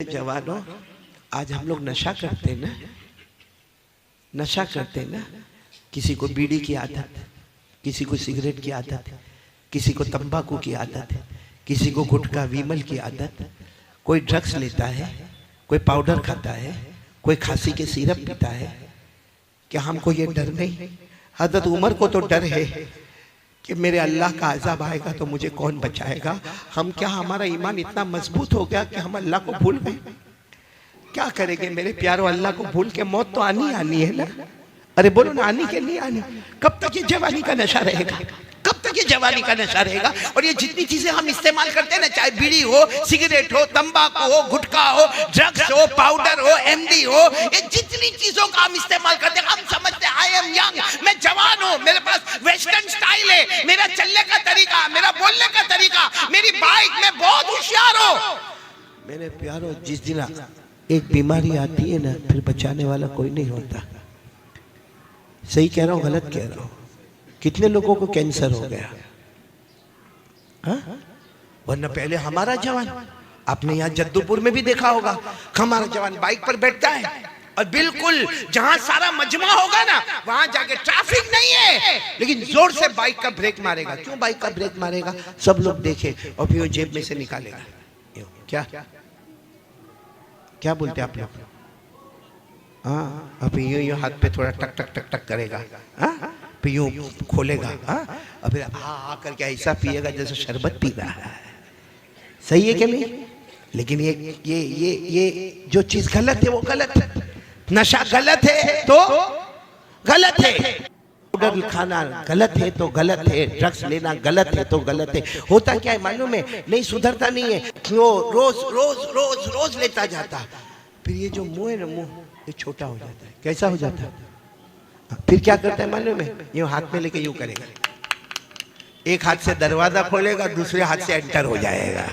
जवानों, आज हम लोग नशा करते हैं ना, नशा करते हैं ना। किसी को बीड़ी की आदत, किसी को सिगरेट की आदत, किसी को तंबाकू की आदत, किसी को गुटखा विमल की आदत, कोई ड्रग्स लेता है, कोई पाउडर खाता है, कोई खांसी के सिरप पीता है। क्या हमको ये डर नहीं? हज़रत उमर को तो डर है कि मेरे अल्लाह का अज़ाब आएगा तो मुझे कौन बचाएगा। हम क्या, हमारा ईमान इतना मजबूत हो गया कि हम अल्लाह को भूल गए? क्या करेंगे मेरे प्यारों, अल्लाह को भूल के मौत तो आनी आनी है ना। अरे बोलो ना, आनी के नहीं आनी? कब तक ये जवानी का नशा रहेगा? कब तक ये जवानी का नशा रहेगा? और ये जितनी चीजें हम इस्तेमाल करते हैं ना, चाहे बीड़ी हो, सिगरेट हो, तंबाकू हो, गुटखा हो, ड्रग्स हो, पाउडर हो, एमडी हो, ये जितनी चीजों का हम इस्तेमाल करते हैं, हम समझते हैं आई एम यंग, मैं जवान हूं, मेरे पास वेस्टर्न स्टाइल है, मेरा चलने का तरीका, मेरा बोलने का तरीका, मेरी बाइक, मैं बहुत होशियार हूं। मेरे प्यारों, जिस दिन एक बीमारी आती है ना, फिर बचाने वाला कोई नहीं होता। सही कह रहा हूं, गलत कह रहा हूं? कितने लोगों को कैंसर हो गया? वरना पहले हमारा जवान, आपने यहाँ जद्दूपुर में भी देखा होगा, हमारा जवान बाइक पर बैठता है और बिल्कुल जहां सारा मजमा होगा ना, वहां जाके ट्रैफिक नहीं है, लेकिन जोर से बाइक का ब्रेक मारेगा। क्यों बाइक का ब्रेक मारेगा? सब लोग देखे और फिर वो जेब में से निकालेगा। क्या क्या बोलते आप लोग? हाँ, अभी यूं हाथ पे थोड़ा टक टक टक टक करेगा, हाँ, फिर यूं खोलेगा, हाँ, और फिर आ करके ऐसा पिएगा जैसे शरबत पी रहा है। सही है कि नहीं? लेकिन ये जो चीज गलत है वो गलत है। नशा गलत है तो गलत है, पाउडर खाना गलत है तो गलत है, ड्रग्स लेना गलत है तो गलत है। होता क्या है मालूम है? नहीं सुधरता नहीं है, वो रोज रोज रोज रोज लेता जाता, फिर ये जो मुंह है ना, मुंह ये छोटा हो जाता है। कैसा हो जाता है? फिर क्या करता है मालूम है? यूं हाथ में लेके यूं करेगा, एक हाथ से दरवाजा खोलेगा, दूसरे हाथ से एंटर हो जाएगा।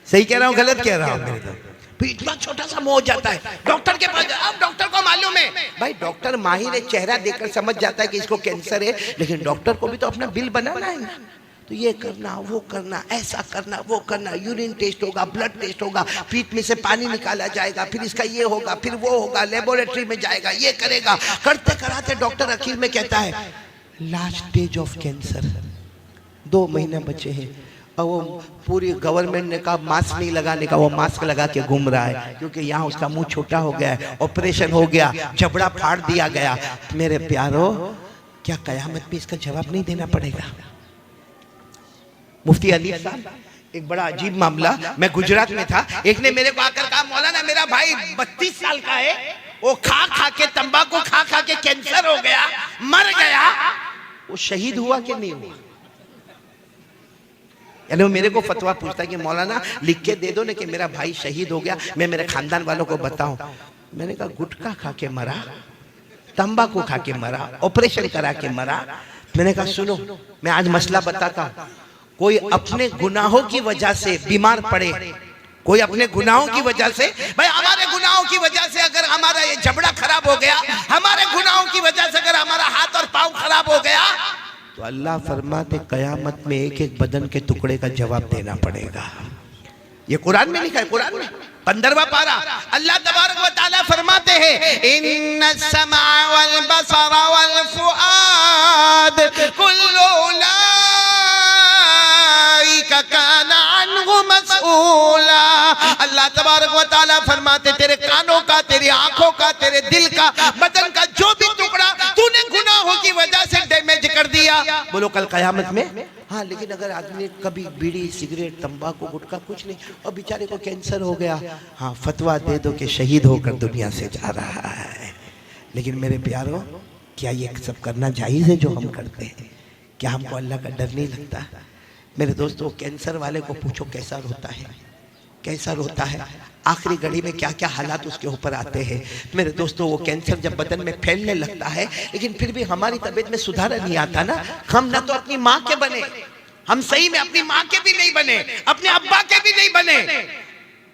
सही कह रहा हूँ, गलत कह रहा हूँ मेरे तो? फिर इतना छोटा सा मुंह हो जाता है। डॉक्टर के पास, अब डॉक्टर को मालूम है भाई, डॉक्टर माहिर है, चेहरा देखकर समझ जाता है कि इसको कैंसर है, लेकिन डॉक्टर को भी तो अपना बिल बनाना है ना। तो ये करना, वो करना, ऐसा करना, वो करना, यूरिन टेस्ट होगा, ब्लड टेस्ट होगा, पीठ में से पानी निकाला जाएगा, फिर इसका ये होगा, फिर वो होगा, लेबोरेटरी में जाएगा, ये करेगा। करते कराते डॉक्टर आखिर में कहता है लास्ट स्टेज ऑफ कैंसर, 2 महीने बचे हैं। और वो पूरी गवर्नमेंट ने कहा मास्क नहीं लगाने का, वो मास्क लगा के घूम रहा है, क्योंकि यहाँ उसका मुंह छोटा हो गया है, ऑपरेशन हो गया, जबड़ा फाड़ दिया गया। मेरे प्यारो, क्या कयामत में इसका जवाब नहीं देना पड़ेगा? मुफ्ती अली साहब, एक बड़ा अजीब मामला, मैं गुजरात में था, एक ने मेरे को आकर कहा मौलाना मेरा भाई 32 साल का है, वो खा खा के, तंबाकू खा खा के कैंसर हो गया, मर गया। वो शहीद हुआ कि नहीं हुआ? यानी वो मेरे को फतवा पूछता है कि मौलाना लिख के दे दो ना कि मेरा भाई शहीद हो गया, मैं मेरे खानदान वालों को बताऊं। मैंने कहा गुटखा खा के मरा, तंबाकू खा के मरा, ऑपरेशन करा के मरा। मैंने कहा सुनो, मैं आज मसला बताता हूं। कोई अपने गुनाहों की वजह से बीमार पड़े, कोई अपने गुनाहों की वजह से, भाई हमारे गुनाहों की वजह से अगर हमारा ये जबड़ा खराब हो गया, हमारे गुनाहों की वजह से अगर हमारा हाथ और पांव खराब हो गया, तो अल्लाह फरमाते कयामत में एक एक बदन के टुकड़े का जवाब देना पड़ेगा। ये कुरान में लिखा है, कुरान में 15वां पारा, अल्लाह तबारक व तआला फरमाते हैं इन्नस समा वल बसरा वल फुआद कुल्लु उलाइका काना अन्हु मसऊला। अल्लाह तबारक व तआला फरमाते तेरे कानों का, तेरी आंखों का, तेरे दिल का, बदन का जो भी टुकड़ा तूने गुनाहों की वजह से डैमेज कर दिया, बोलो कल कयामत में। हाँ, लेकिन अगर आदमी कभी बीड़ी, सिगरेट, तंबाकू, गुटखा कुछ नहीं, और बेचारे को कैंसर हो गया, हाँ फतवा दे दो कि शहीद होकर दुनिया से जा रहा है। लेकिन मेरे प्यारों, क्या ये सब करना जायज़ है जो हम करते हैं? क्या हमको अल्लाह का डर नहीं लगता? मेरे दोस्तों, कैंसर वाले को पूछो कैसा रोता है, कैसा रोता है, आखिरी घड़ी में क्या क्या हालात उसके ऊपर आते हैं। मेरे दोस्तों, वो कैंसर जब बदन में फैलने लगता है, लेकिन फिर भी हमारी तबीयत में सुधार नहीं आता ना। हम ना तो अपनी माँ के बने, हम सही में अपनी माँ के भी नहीं बने, अपने अब्बा के भी नहीं बने,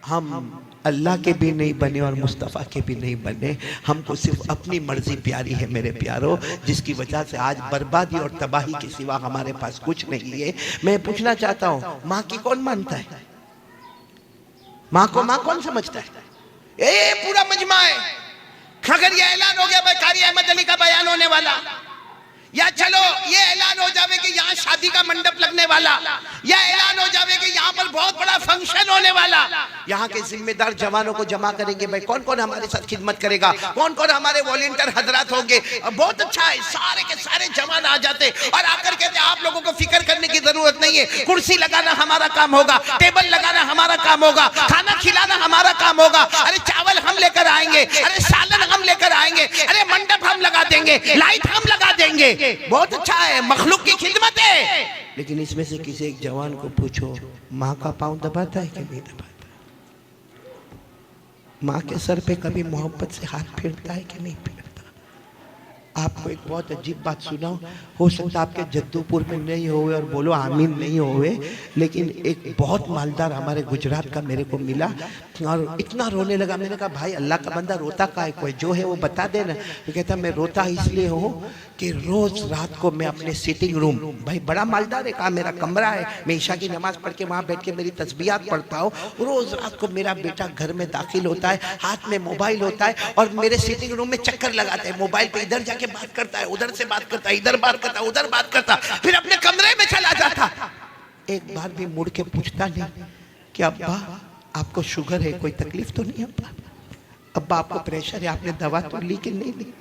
हम अल्लाह के भी नहीं बने और मुस्तफ़ा के भी नहीं बने। हमको सिर्फ अपनी मर्जी प्यारी है मेरे प्यारो, जिसकी वजह से आज बर्बादी और तबाही के सिवा हमारे पास कुछ नहीं है। मैं पूछना चाहता हूँ, माँ की कौन मानता है? माँ को माँ कौन समझता है? ये पूरा मजमा है। अगर ये ऐलान हो गया भाई कारी अहमद अली का बयान होने वाला, या चलो ये ऐलान हो जावे कि यहाँ शादी का मंडप लगने वाला, या ऐलान हो जावे कि यहाँ पर बहुत बड़ा फंक्शन होने वाला, यहाँ के जिम्मेदार जवानों को जमा करेंगे, भाई कौन कौन हमारे साथ खिदमत करेगा, कौन कौन हमारे वॉलंटियर हजरात होंगे। बहुत अच्छा है, सारे के सारे जवान आ जाते और आकर कहते आप लोगों को फिक्र करने की जरूरत नहीं है, कुर्सी लगाना हमारा काम होगा, टेबल लगाना हमारा काम होगा, खाना खिलाना हमारा काम होगा। अरे चावल हम लेकर आएंगे, अरे सालन हम लेकर आएंगे, अरे मंडप हम लगा देंगे, लाइट हम लगा देंगे। बहुत अच्छा है, मखलूक की खिदमत है। लेकिन इसमें से किसी एक जवान को पूछो माँ का पांव दबाता है कि नहीं दबाता? माँ के सर पे कभी मोहब्बत से हाथ फेरता है कि नहीं फेरता? आपको एक बहुत अजीब बात सुनाऊं, हो सकता है आपके जद्दूपुर में नहीं होवे और बोलो आमीन नहीं होवे, लेकिन एक बहुत मालदार हमारे गुजरात का मेरे को मिला और इतना रोने लगा। मैंने कहा भाई अल्लाह का बंदा रोता का है, कोई जो है वो बता देना। तो कहता मैं रोता इसलिए हूँ कि रोज रात को मैं अपने सिटिंग रूम, भाई बड़ा मालदार है, कहा मेरा कमरा है, मैं ईशा की नमाज पढ़ के वहाँ बैठ के मेरी तस्बीहात पढ़ता हूँ। रोज रात को मेरा बेटा घर में दाखिल होता है, हाथ में मोबाइल होता है और मेरे सिटिंग रूम में चक्कर लगाता है, मोबाइल पे इधर जाके बात करता है, उधर से बात करता है, इधर बात करता है, उधर बात करता, फिर अपने कमरे में चला जाता। एक बार भी मुड़ के पूछता नहीं कि अब्बा आपको शुगर है, कोई तकलीफ तो नहीं? अब्बा आपको प्रेशर है, आपने दवा तो ली कि नहीं ली?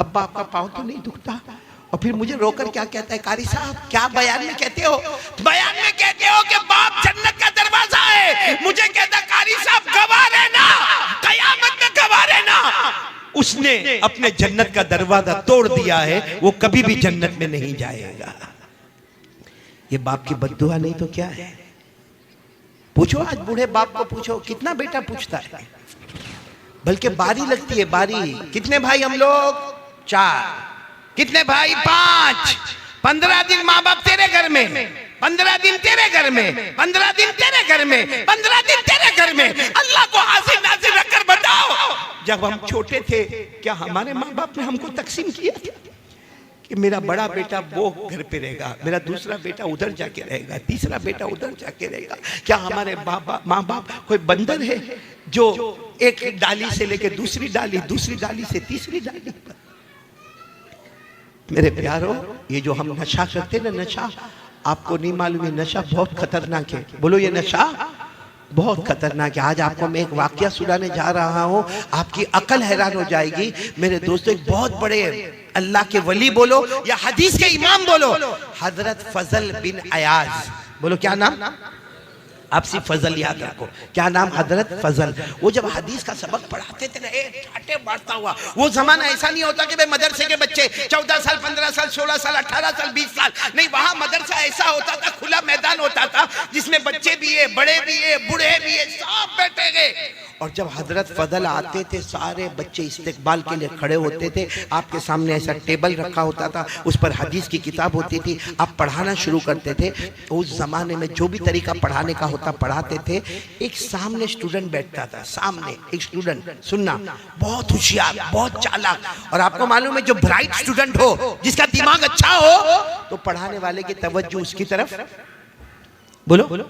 अब्बा आपका पाँव तो नहीं दुखता? और फिर मुझे रोकर क्या कहता है, कारी साहब क्या बयान में कहते हो? बयान में कहते हो कि बाप जन्नत का दरवाजा है। मुझे कहता कारी साहब गवाह रहना, कयामत में गवाह रहना, उसने अपने जन्नत का दरवाजा तोड़ दिया है, वो कभी भी जन्नत में नहीं जाएगा। ये बाप की बद्दुआ नहीं तो क्या है? पूछो आज बूढ़े बाप को पूछो, कितना बेटा पूछता है? बल्कि बारी लगती है, बारी। कितने भाई हम लोग? 4। कितने भाई? 5। 15 दिन माँ बाप तेरे घर में, 15 दिन तेरे घर में, 15 दिन तेरे घर में, 15 दिन तेरे घर में। अल्लाह को हाजिर नाजिर रखकर बताओ, जब हम छोटे थे क्या हमारे माँ बाप ने हमको तकसीम किया कि मेरा बड़ा बेटा वो घर पे रहेगा, मेरा दूसरा बेटा उधर जाके रहेगा, तीसरा बेटा उधर जाके रहेगा? क्या हमारे माँ बाप कोई बंदर है जो एक डाली से लेके दूसरी डाली, दूसरी डाली से तीसरी डाली पर? मेरे प्यारो, ये जो हम नशा करते ना, नशा आपको नहीं मालूम है, नशा बहुत खतरनाक है। बोलो ये नशा बहुत खतरनाक है। आज आपको मैं एक वाकया सुनाने जा रहा हूँ, आपकी अकल हैरान हो जाएगी। मेरे दोस्तों, एक बहुत बड़े अल्लाह के वली बोलो या हदीस के इमाम बोलो, हजरत फजल बिन अयाज, बोलो क्या नाम? आप सिर्फ फजल याद रखो, क्या नाम? हजरत फजल। वो जब हदीस का सबक पढ़ाते थे ना, ठाटे मारता हुआ, वो जमाना ऐसा नहीं होता कि भाई मदरसे के बच्चे 14 साल, 15 साल, 16 साल, 18 साल, 20 साल, नहीं, वहां मदरसा ऐसा होता था, खुला मैदान होता था जिसमें बच्चे भी है, बड़े भी है, बूढ़े भी है, सब बैठे गए। और जब हजरत फजल आते थे, सारे बच्चे इस्तेकबाल के लिए खड़े होते थे। आपके सामने ऐसा टेबल रखा होता था, उस पर हदीस की किताब होती थी, आप पढ़ाना शुरू करते थे। उस जमाने में जो भी तरीका पढ़ाने का होता पढ़ाते थे। एक सामने स्टूडेंट बैठता था, सामने एक स्टूडेंट, सुनना, बहुत होशियार, बहुत चालाक, और आपको मालूम है जो ब्राइट स्टूडेंट हो, जिसका दिमाग अच्छा हो, तो पढ़ाने वाले की तवज्जो उसकी तरफ बोलो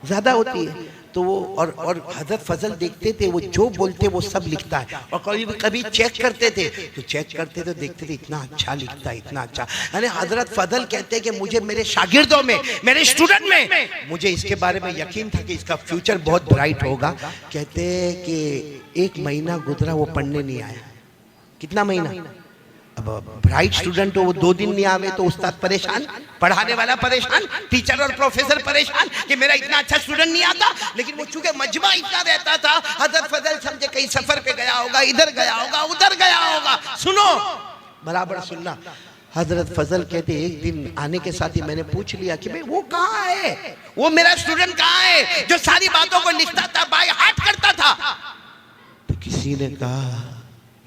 ज्यादा होती है। तो वो और हजरत फजल देखते थे, वो जो बोलते वो सब लिखता है। और कभी कभी चेक करते थे, तो चेक करते तो देखते थे इतना अच्छा लिखता है, इतना अच्छा। यानी हजरत फजल कहते हैं कि मुझे मेरे शागिर्दों में, मेरे स्टूडेंट में, मुझे इसके बारे में यकीन था कि इसका फ्यूचर बहुत ब्राइट होगा। कहते हैं कि 1 महीना गुजरा, वो पढ़ने नहीं आया। कितना महीना? अब ब्राइट स्टूडेंट हो, वो 2 दिन नहीं आवे तो उस्ताद परेशान, पढ़ाने वाला परेशान, टीचर और प्रोफेसर परेशान कि मेरा इतना अच्छा स्टूडेंट नहीं आता। लेकिन वो चूंकि मजमा इतना रहता था, हजरत फजल समझे कहीं सफर पे गया होगा, इधर गया होगा, उधर गया होगा। सुनो, बराबर सुनना। हजरत फजल कहते एक दिन आने के साथ ही मैंने पूछ लिया कि भाई वो कहाँ है, वो मेरा स्टूडेंट कहाँ है जो सारी बातों को लिखता था, बाय हार्ट करता था? तो किसी ने कहा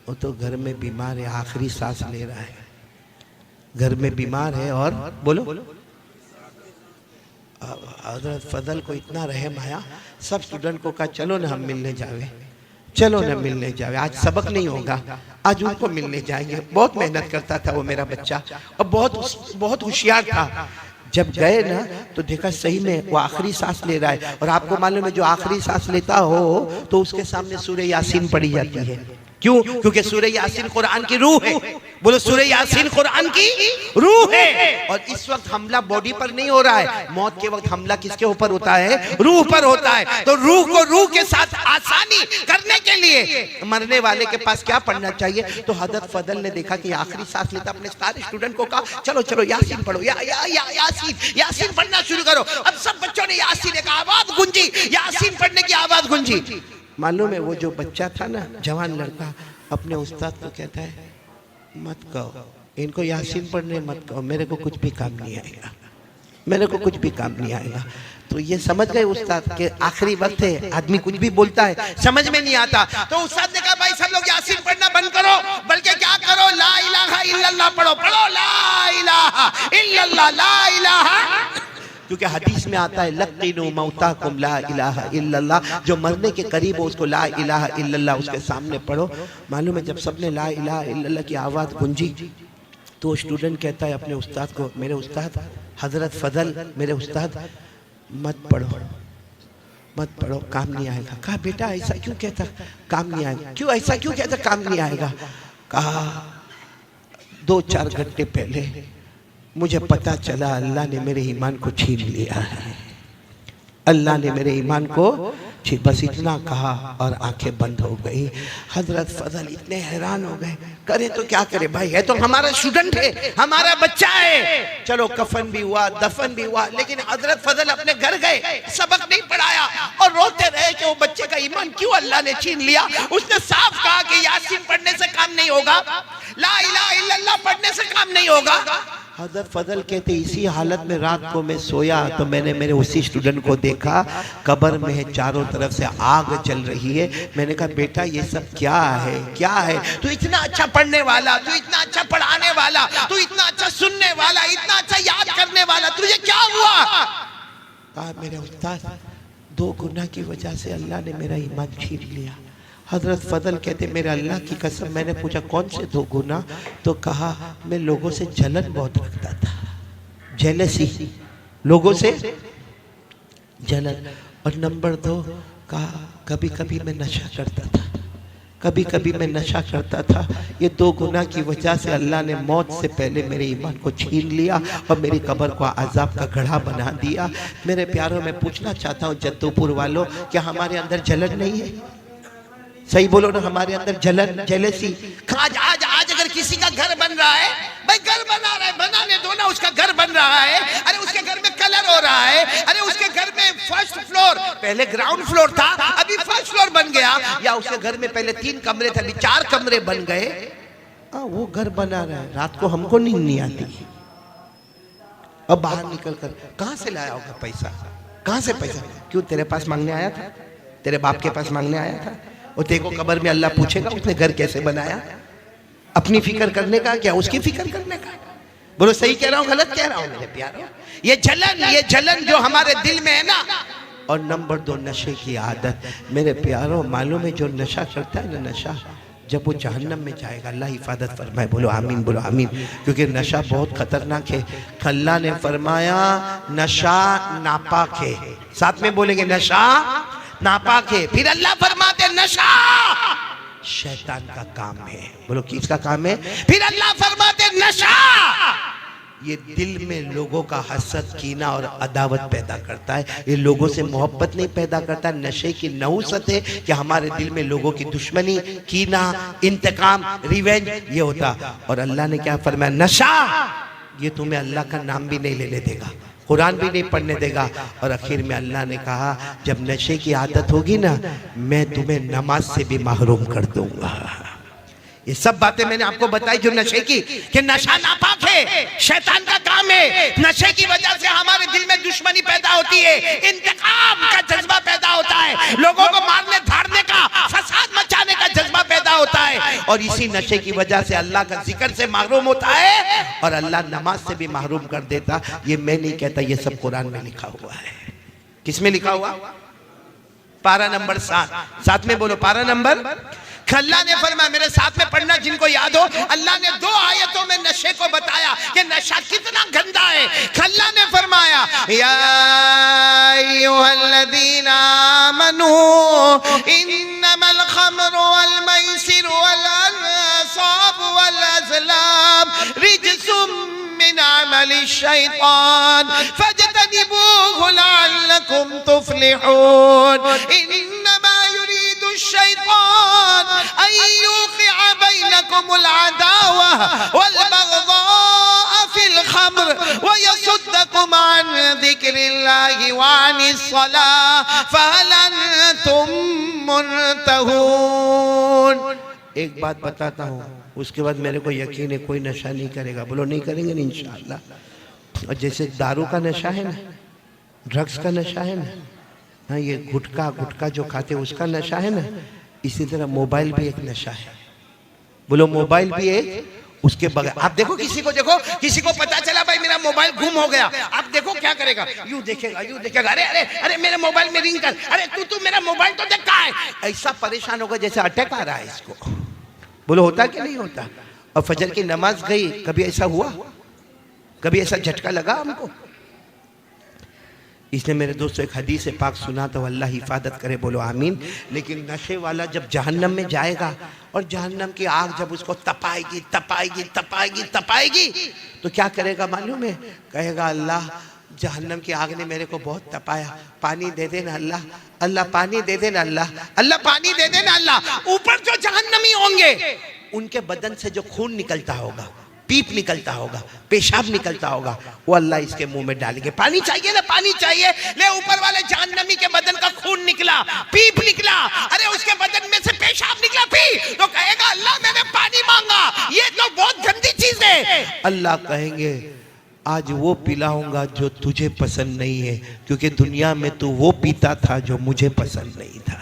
वो तो घर में बीमार है, आखिरी सांस ले रहा है, घर में बीमार है। और बोलो, हजरत फजल को इतना रहम आया, सब स्टूडेंट को कहा चलो ना हम मिलने जावे, चलो ना मिलने जावे, आज सबक नहीं होगा, आज उनको मिलने जाएंगे। बहुत मेहनत करता था वो मेरा बच्चा, और बहुत होशियार था। जब गए ना तो देखा सही में वो आखिरी सांस ले रहा है। और आपको मालूम है जो आखिरी सांस लेता हो तो उसके सामने सूरह यासीन पढ़ी जाती है। क्यों? क्योंकि सूरह यासीन कुरान की रूह है। बोलो, सूरह यासीन कुरान की रूह है। और इस वक्त हमला बॉडी पर नहीं हो रहा है, मौत के वक्त हमला किसके ऊपर होता है? रूह पर होता है। तो रूह को रूह के साथ आसानी करने के लिए मरने वाले के पास क्या पढ़ना चाहिए? तो हजरत फजल ने देखा कि आखिरी सांस लेता, अपने सारे स्टूडेंट को कहा चलो चलो यासीन पढ़ो, यासीन पढ़ना शुरू करो। अब सब बच्चों ने यासीन एक आवाज गूंजी, यासीन पढ़ने की आवाज गूंजी। मालूम है वो जो बच्चा था ना, जवान लड़का, अपने उस्ताद को कहता है मत कहो इनको यासीन पढ़ने, मत कहो, मेरे को कुछ भी काम नहीं आएगा, मेरे को कुछ भी काम नहीं आएगा। तो ये समझ गए उस्ताद के आखिरी वक्त है, आदमी कुछ भी बोलता है समझ में नहीं आता। तो उस्ताद ने कहा भाई सब लोग यासीन पढ़ना बंद करो, बल्कि क्या करो, ला इलाहा इल्लल्लाह पढ़ो, पढ़ो ला इलाहा इल्लल्लाह, ला इलाहा। क्योंकि हदीस में आता है लक़िनु मौताकुम ला इलाहा इल्लल्लाह, जो मरने के करीब हो उसको ला इलाहा इल्लल्लाह उसके सामने पढ़ो। मालूम है जब सबने ला इलाहा इल्लल्लाह की आवाज़ गूंजी तो स्टूडेंट कहता है अपने उस्ताद को, मेरे उस्ताद हजरत फजल, मेरे उस्ताद मत पढ़ो, मत पढ़ो, काम नहीं आएगा। कहा बेटा ऐसा क्यों कहता, काम नहीं आएगा? क्यों ऐसा क्यों कहता काम नहीं आएगा? कहा 2-4 घंटे पहले मुझे पता चला अल्लाह ने मेरे ईमान को छीन लिया है, अल्लाह ने मेरे ईमान को छीन, बस इतना कहा और आंखें बंद हो गई। हजरत फजल इतने हैरान हो गए, करे तो क्या करे भाई, है तो हमारा स्टूडेंट है, हमारा बच्चा है। चलो कफन भी हुआ, दफन भी हुआ, लेकिन हजरत फजल अपने घर गए, सबक नहीं पढ़ाया और रोते रहे कि वो बच्चे का ईमान क्यों अल्लाह ने छीन लिया। उसने साफ कहा कि यासीन पढ़ने से काम नहीं होगा, ला इलाहा इल्लल्लाह पढ़ने से काम नहीं होगा। हजरत फजल कहते इसी हालत में रात को मैं सोया तो मैंने मेरे उसी स्टूडेंट को देखा, कब्र में है, चारों तरफ से आग चल रही है। मैंने कहा बेटा ये सब क्या है, क्या है? तू इतना अच्छा पढ़ने वाला, तू इतना अच्छा पढ़ाने वाला, तू इतना अच्छा सुनने वाला, इतना अच्छा याद करने वाला, तुझे क्या हुआ? कहा मेरे उस्ताद 2 गुनाह की वजह से अल्लाह ने मेरा ईमान छीन लिया। हजरत फजल कहते मेरे अल्लाह की कसम, मैंने पूछा कौन से 2 गुनाह? तो कहा मैं लोगों से जलन बहुत रखता था, जेलसी, लोगों से जलन। और नंबर 2 कहा कभी कभी मैं नशा करता था, कभी कभी मैं नशा करता था। ये 2 गुनाह की वजह से अल्लाह ने मौत से पहले मेरे ईमान को छीन लिया और मेरी कब्र को अजाब का गढ़ा बना दिया। मेरे प्यारों, मैं पूछना चाहता हूँ जद्दूपुर वालों, क्या हमारे अंदर जलन नहीं है? सही बोलो ना, हमारे अंदर जलन, जेलसी। आज अगर किसी का घर बन रहा है, भाई घर बना रहा है, बनाने दो ना, उसका घर बन रहा है, अरे उसके घर में कलर हो रहा है, अरे उसके घर में फर्स्ट फ्लोर, पहले ग्राउंड फ्लोर था अभी फर्स्ट फ्लोर बन गया, या उसके घर में पहले 3 कमरे थे अभी 4 कमरे बन गए। वो घर बना रहा है, रात को हमको नींद नहीं आती। अब बाहर निकल कर कहां से लाया होगा पैसा, कहां से पैसा? क्यों तेरे पास मांगने आया था, तेरे बाप के पास मांगने आया था? और देखो कब्र में अल्लाह पूछेगा उसने घर कैसे बनाया? अपनी फिक्र करने का क्या, उसकी फिक्र करने का? बोलो सही कह रहा हूँ गलत कह रहा हूँ मेरे प्यारों? ये जलन जो हमारे दिल में है ना। और नंबर 2 नशे की आदत। मेरे प्यारों मालूम है जो नशा करता है ना, नशा जब वो जहन्नम में जाएगा, अल्लाह हिफाजत फरमाए, बोलो आमीन, बोलो आमीन। क्योंकि नशा बहुत खतरनाक है। अल्लाह ने फरमाया नशा नापाक है, साथ में बोलेंगे नशा नापाक है। फिर अल्लाह फरमाते नशा शैतान का काम है, बोलो किसका काम है? फिर अल्लाह फरमाते नशा ये दिल में लोगों का हसद, कीना और अदावत पैदा करता है, ये लोगों से मोहब्बत नहीं पैदा करता। नशे की नहुसत है कि हमारे दिल में लोगों की दुश्मनी, कीना, इंतकाम, रिवेंज ये होता। और अल्लाह ने क्या फरमाया? नशा ये तुम्हें अल्लाह का नाम भी नहीं लेने देगा, कुरान भी नहीं पढ़ने देगा। और आखिर में अल्लाह ने कहा जब नशे की आदत होगी ना, मैं तुम्हें नमाज से भी महरूम कर दूंगा। ये सब बातें मैंने आपको बताई जो नशे की, कि नशा नापाक है, शैतान का काम है। नशे की वजह से हमारे दिल में दुश्मनी पैदा होती है, इंतकाम का जज्बा पैदा होता है, लोगों को मारने धारने का, फसाद मचाने का जज्बा पैदा होता है। और इसी नशे की वजह से अल्लाह का जिक्र से महरूम होता है और अल्लाह नमाज से भी महरूम कर देता। ये मैं नहीं कहता, ये सब कुरान में लिखा हुआ है। किस में लिखा हुआ? पारा नंबर 7, साथ में बोलो पारा नंबर। अल्लाह ने फरमाया, मेरे साथ में पढ़ना जिनको याद हो, अल्लाह ने 2 आयतों में नशे को बताया कि नशा कितना गंदा है। अल्लाह ने फरमाया, या अय्युहल्लज़ीना आमनू इन्नमल खम्रु वल मैसिरु वल अंसाबु वल अज़लाम रिज्सुम मिन अमलि शैतान फज्तनिबूहु लअल्लकुम तुफ्लिहून। इन्नमा युरीदु शैतान अन युक़िअ बैनकुमुल अदावा वल बग़ज़ाअ फिल खम्र व यसुद्दकुम अन ज़िक्रिल्लाहि व अनिस सलाह फहल अंतुम मुंतहून। एक बात बताता हूँ, उसके बाद मेरे को यकीन है कोई नशा नहीं करेगा। बोलो नहीं करेंगे ना इंशाअल्लाह। और जैसे दारू का नशा है ना, ड्रग्स का नशा है ना, हाँ ये गुटखा जो खाते हैं उसका नशा है ना, इसी तरह मोबाइल भी एक नशा है। बोलो मोबाइल भी एक, उसके बगैर आप देखो किसी को पता चला भाई मेरा मोबाइल गुम हो गया, आप देखो क्या करेगा, यूं देखेगा, अरे अरे अरे मेरे मोबाइल में रिंग कर, अरे तू मेरा मोबाइल तो देख कहाँ है। ऐसा परेशान होगा जैसे अटैक आ रहा है इसको। बोलो होता कि नहीं होता। और फजर की नमाज गई, कभी ऐसा हुआ, कभी ऐसा झटका लगा हमको। इसने मेरे दोस्तों एक हदीस पाक सुना तो अल्लाह हिफाजत करे, बोलो आमीन। लेकिन नशे वाला जब जहन्नम में जाएगा और जहन्नम की आग जब उसको तपाएगी तो क्या करेगा मालूम है? कहेगा अल्लाह जहन्नम की आग ने मेरे को बहुत तपाया, पानी दे देना अल्लाह, अल्लाह पानी दे देना अल्लाह, अल्लाह पानी दे देना अल्लाह। ऊपर जो जहन्नमी होंगे उनके बदन से जो खून निकलता होगा, पीप निकलता होगा, पेशाब निकलता होगा, वो अल्लाह इसके मुंह में डालेंगे। पानी चाहिए ना, पानी चाहिए, ले ऊपर वाले जहन्नमी के बदन का खून निकला, पीप निकला, अरे उसके बदन में से पेशाब निकला, पी तो कहेगा अल्लाह मैंने पानी मांगा, ये तो बहुत गंदी चीज है। अल्लाह कहेंगे आज वो पिलाऊंगा जो तुझे पसंद नहीं है, क्योंकि दुनिया में तू वो पीता था जो मुझे पसंद नहीं था।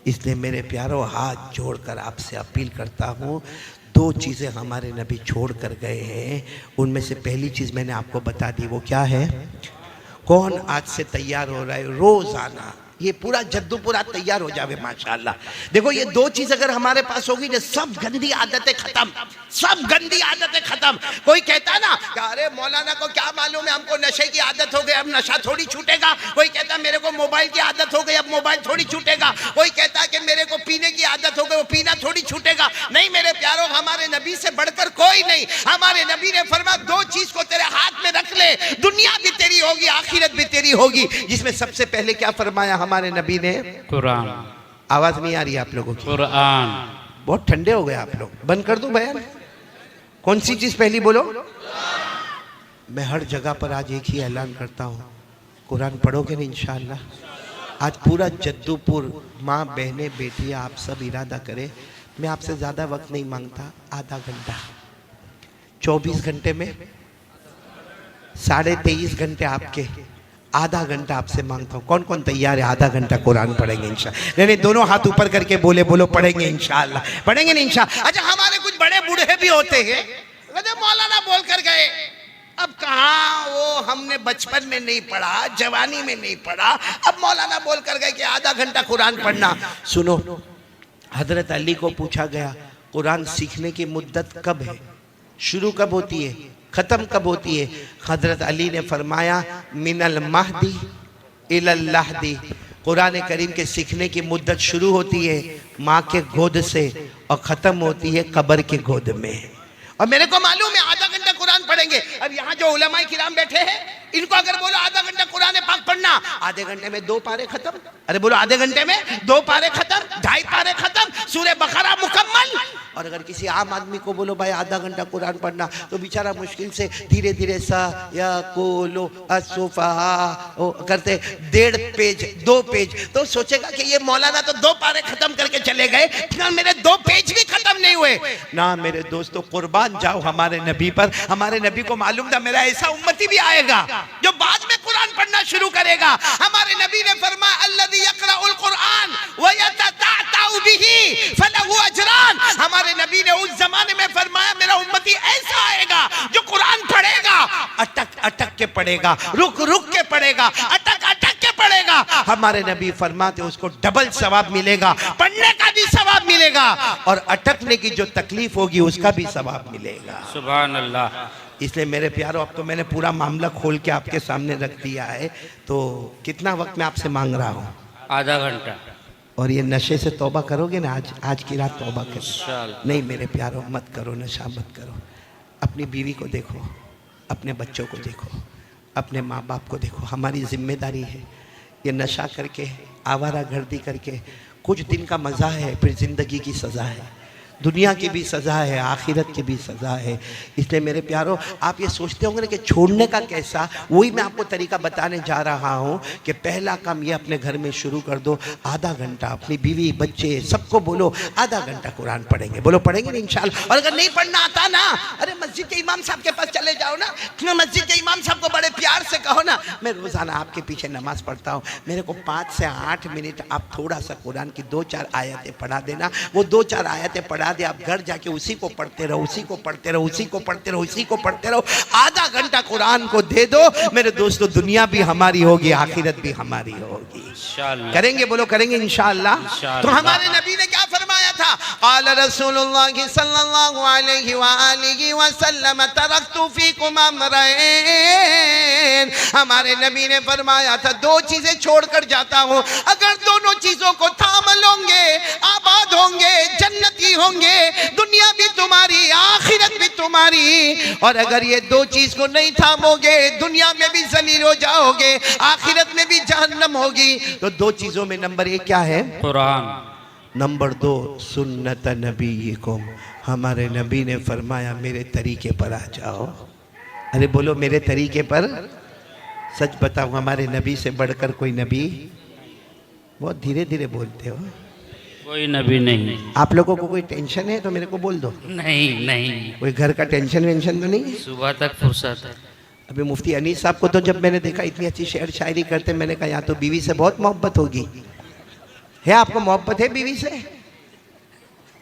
इसलिए मेरे प्यारों, हाथ जोड़कर आपसे अपील करता हूँ, 2 चीज़ें हमारे नबी छोड़ कर गए हैं, उनमें से पहली चीज़ मैंने आपको बता दी, वो क्या है? कौन आज से तैयार हो रहा है रोज़ाना ये पूरा जद्दू पूरा तैयार हो जावे माशाअल्लाह। देखो ये 2 चीज अगर हमारे पास होगी ना, सब गंदी आदतें खत्म, सब गंदी आदतें खत्म। कोई कहता ना कि अरे मौलाना को क्या मालूम है, हमको नशे की आदत हो गई, अब नशा थोड़ी छूटेगा। कोई कहता मेरे को मोबाइल की आदत हो गई, अब मोबाइल थोड़ी छूटेगा। कोई कहता है कि मेरे को पीने की आदत हो गई, वो पीना थोड़ी छूटेगा। नहीं मेरे प्यारों, हमारे नबी से बढ़कर कोई नहीं। हमारे नबी ने फरमाया 2 चीज को तेरे हाथ में रख ले, दुनिया भी तेरी होगी, आखिरत भी तेरी होगी। जिसमें सबसे पहले क्या फरमाया हमारे नबी ने? कुरान। आवाज नहीं आ रही आप लोगों की? कुरान। बहुत ठंडे हो गए आप लोग, बंद कर दूं बयान? कौन सी चीज पहली बोलो? मैं हर जगह पर आज एक ही ऐलान करता हूँ, कुरान पढ़ोगे ना इंशाअल्लाह। आज पूरा जद्दूपुर माँ बहनें बेटियाँ आप सब इरादा करें, मैं आपसे ज़्यादा वक्त नहीं मांगता, आधा घंटा, 24 घंटे में 23.5 घंटे आपके, आधा घंटा आपसे मांगता हूँ। कौन कौन तैयार है? आधा घंटा कुरान पढ़ेंगे इंशाअल्लाह। नहीं दोनों हाथ ऊपर करके बोले, बोलो पढ़ेंगे इंशाअल्लाह, पढ़ेंगे नहीं इंशाअल्लाह। अच्छा हमारे कुछ बड़े बूढ़े भी होते हैं, मौलाना बोल कर गए, अब कहाँ वो हमने बचपन में नहीं पढ़ा, जवानी में नहीं पढ़ा, अब मौलाना बोल कर गए कि आधा घंटा कुरान पढ़ना। सुनो, हजरत अली को पूछा गया कुरान सीखने की मुद्दत कब है, शुरू कब होती है, खत्म कब होती है? हजरत अली ने फरमाया मिनल महदी इलल लहदी। कुरान करीम के सीखने की मुद्दत शुरू होती है माँ के गोद से और खत्म होती है कब्र के गोद में। और मेरे को मालूम है आधा घंटा कुरान पढ़ेंगे। अब यहाँ जो उलमाए किराम बैठे हैं, इनको अगर बोलो आधा घंटा कुरान पाक पढ़ना, आधे घंटे में 2 पारे खत्म। अरे बोलो आधे घंटे में 2 पारे खत्म, 2.5 पारे खत्म, सूरह बकरा मुकम्मल। और अगर किसी आम आदमी को बोलो भाई आधा घंटा कुरान पढ़ना, तो बेचारा मुश्किल से धीरे धीरे सा या कोलो असुफा करते 1.5 पेज 2 पेज, तो सोचेगा कि ये मौलाना तो 2 पारे खत्म करके चले गए, ना मेरे 2 पेज भी खत्म नहीं हुए। ना मेरे दोस्तों, कुर्बान जाओ हमारे नबी पर। हमारे नबी को मालूम था मेरा ऐसा उम्मती भी आएगा जो बाद में कुरान पढ़ना शुरू करेगा। हमारे नबी ने फरमाया अल्लज़ी यक़रउल कुरान व यतताअतउ बिही फलहु अजरान। हमारे नबी ने उस जमाने में फरमाया मेरा उम्मती ऐसा आएगा जो कुरान पढ़ेगा, अटक अटक के पढ़ेगा, रुक रुक के पढ़ेगा, अटक अटक के पढ़ेगा। हमारे नबी फरमाते उसको डबल सवाब मिलेगा, पढ़ने का भी सवाब मिलेगा और अटकने की जो तकलीफ होगी उसका भी सवाब मिलेगा। सुभान अल्लाह। इसलिए मेरे प्यारों, अब तो मैंने पूरा मामला खोल के आपके सामने रख दिया है। तो कितना वक्त मैं आपसे मांग रहा हूँ? आधा घंटा। और ये नशे से तौबा करोगे ना? आज की रात तौबा करो। इंशाअल्लाह। नहीं मेरे प्यारों, मत करो, नशा मत करो। अपनी बीवी को देखो, अपने बच्चों को देखो, अपने माँ बाप को देखो। हमारी जिम्मेदारी है। ये नशा करके, आवारागर्दी करके कुछ दिन का मज़ा है, फिर ज़िंदगी की सज़ा है। दुनिया की भी सज़ा है, आखिरत की भी सज़ा है। इसलिए मेरे प्यारों, आप ये सोचते होंगे ना कि छोड़ने का कैसा, वही मैं आपको तरीका बताने जा रहा हूँ कि पहला काम ये अपने घर में शुरू कर दो। आधा घंटा अपनी बीवी बच्चे सबको बोलो, आधा घंटा कुरान पढ़ेंगे। बोलो पढ़ेंगे ना इंशाल्लाह। और अगर नहीं पढ़ना आता ना, अरे मस्जिद के इमाम साहब के पास चले जाओ ना, मस्जिद के इमाम साहब को बड़े प्यार से कहो ना, मैं रोज़ाना आपके पीछे नमाज पढ़ता हूँ, मेरे को 5 से 8 मिनट आप थोड़ा सा कुरान की 2-4 आयतें पढ़ा देना। वो 2-4 आयतें पढ़ा दे, आप घर जाके उसी को पढ़ते रहो, उसी को पढ़ते रहो, उसी को पढ़ते रहो, उसी को पढ़ते रहो। आधा घंटा कुरान को दे दो मेरे दोस्तों, दुनिया भी हमारी होगी, आखिरत भी हमारी होगी इंशाअल्लाह। करेंगे? बोलो करेंगे इंशाअल्लाह। तो हमारे नबी ने क्या फरमाया था? क़ाल रसूलुल्लाह सल्लल्लाहु अलैहि व आलिहि वसल्लम तरक्तु फीकुम अमरैन। हमारे नबी ने फरमाया था, 2 चीजें छोड़कर जाता हूँ, अगर दोनों चीजों को थाम लोगे आबाद होंगे, जन्नती होंगे, दुनिया भी तुम्हारी, आखिरत भी तुम्हारी। और अगर ये 2 चीज को नहीं थामोगे, दुनिया में भी जलील हो जाओगे, आखिरत में भी जहन्नम होगी। तो 2 चीजों में नंबर 1 क्या है? कुरान। नंबर 2 सुन्नत नबीकुम। हमारे नबी ने फरमाया मेरे तरीके पर आ जाओ। अरे बोलो मेरे तरीके पर। सच बताओ, हमारे नबी से बढ़कर कोई नबी? बहुत धीरे धीरे बोलते हो। कोई नबी नहीं। आप लोगों को कोई टेंशन है तो मेरे को बोल दो। नहीं नहीं। कोई घर का टेंशन वेंशन तो नहीं? सुबह तक फुर्सत है। अभी मुफ्ती अनीस साहब को तो जब मैंने देखा इतनी अच्छी शेर शायरी करते, मैंने कहा यहाँ तो बीवी से बहुत मोहब्बत होगी। है आपको मोहब्बत है बीवी से?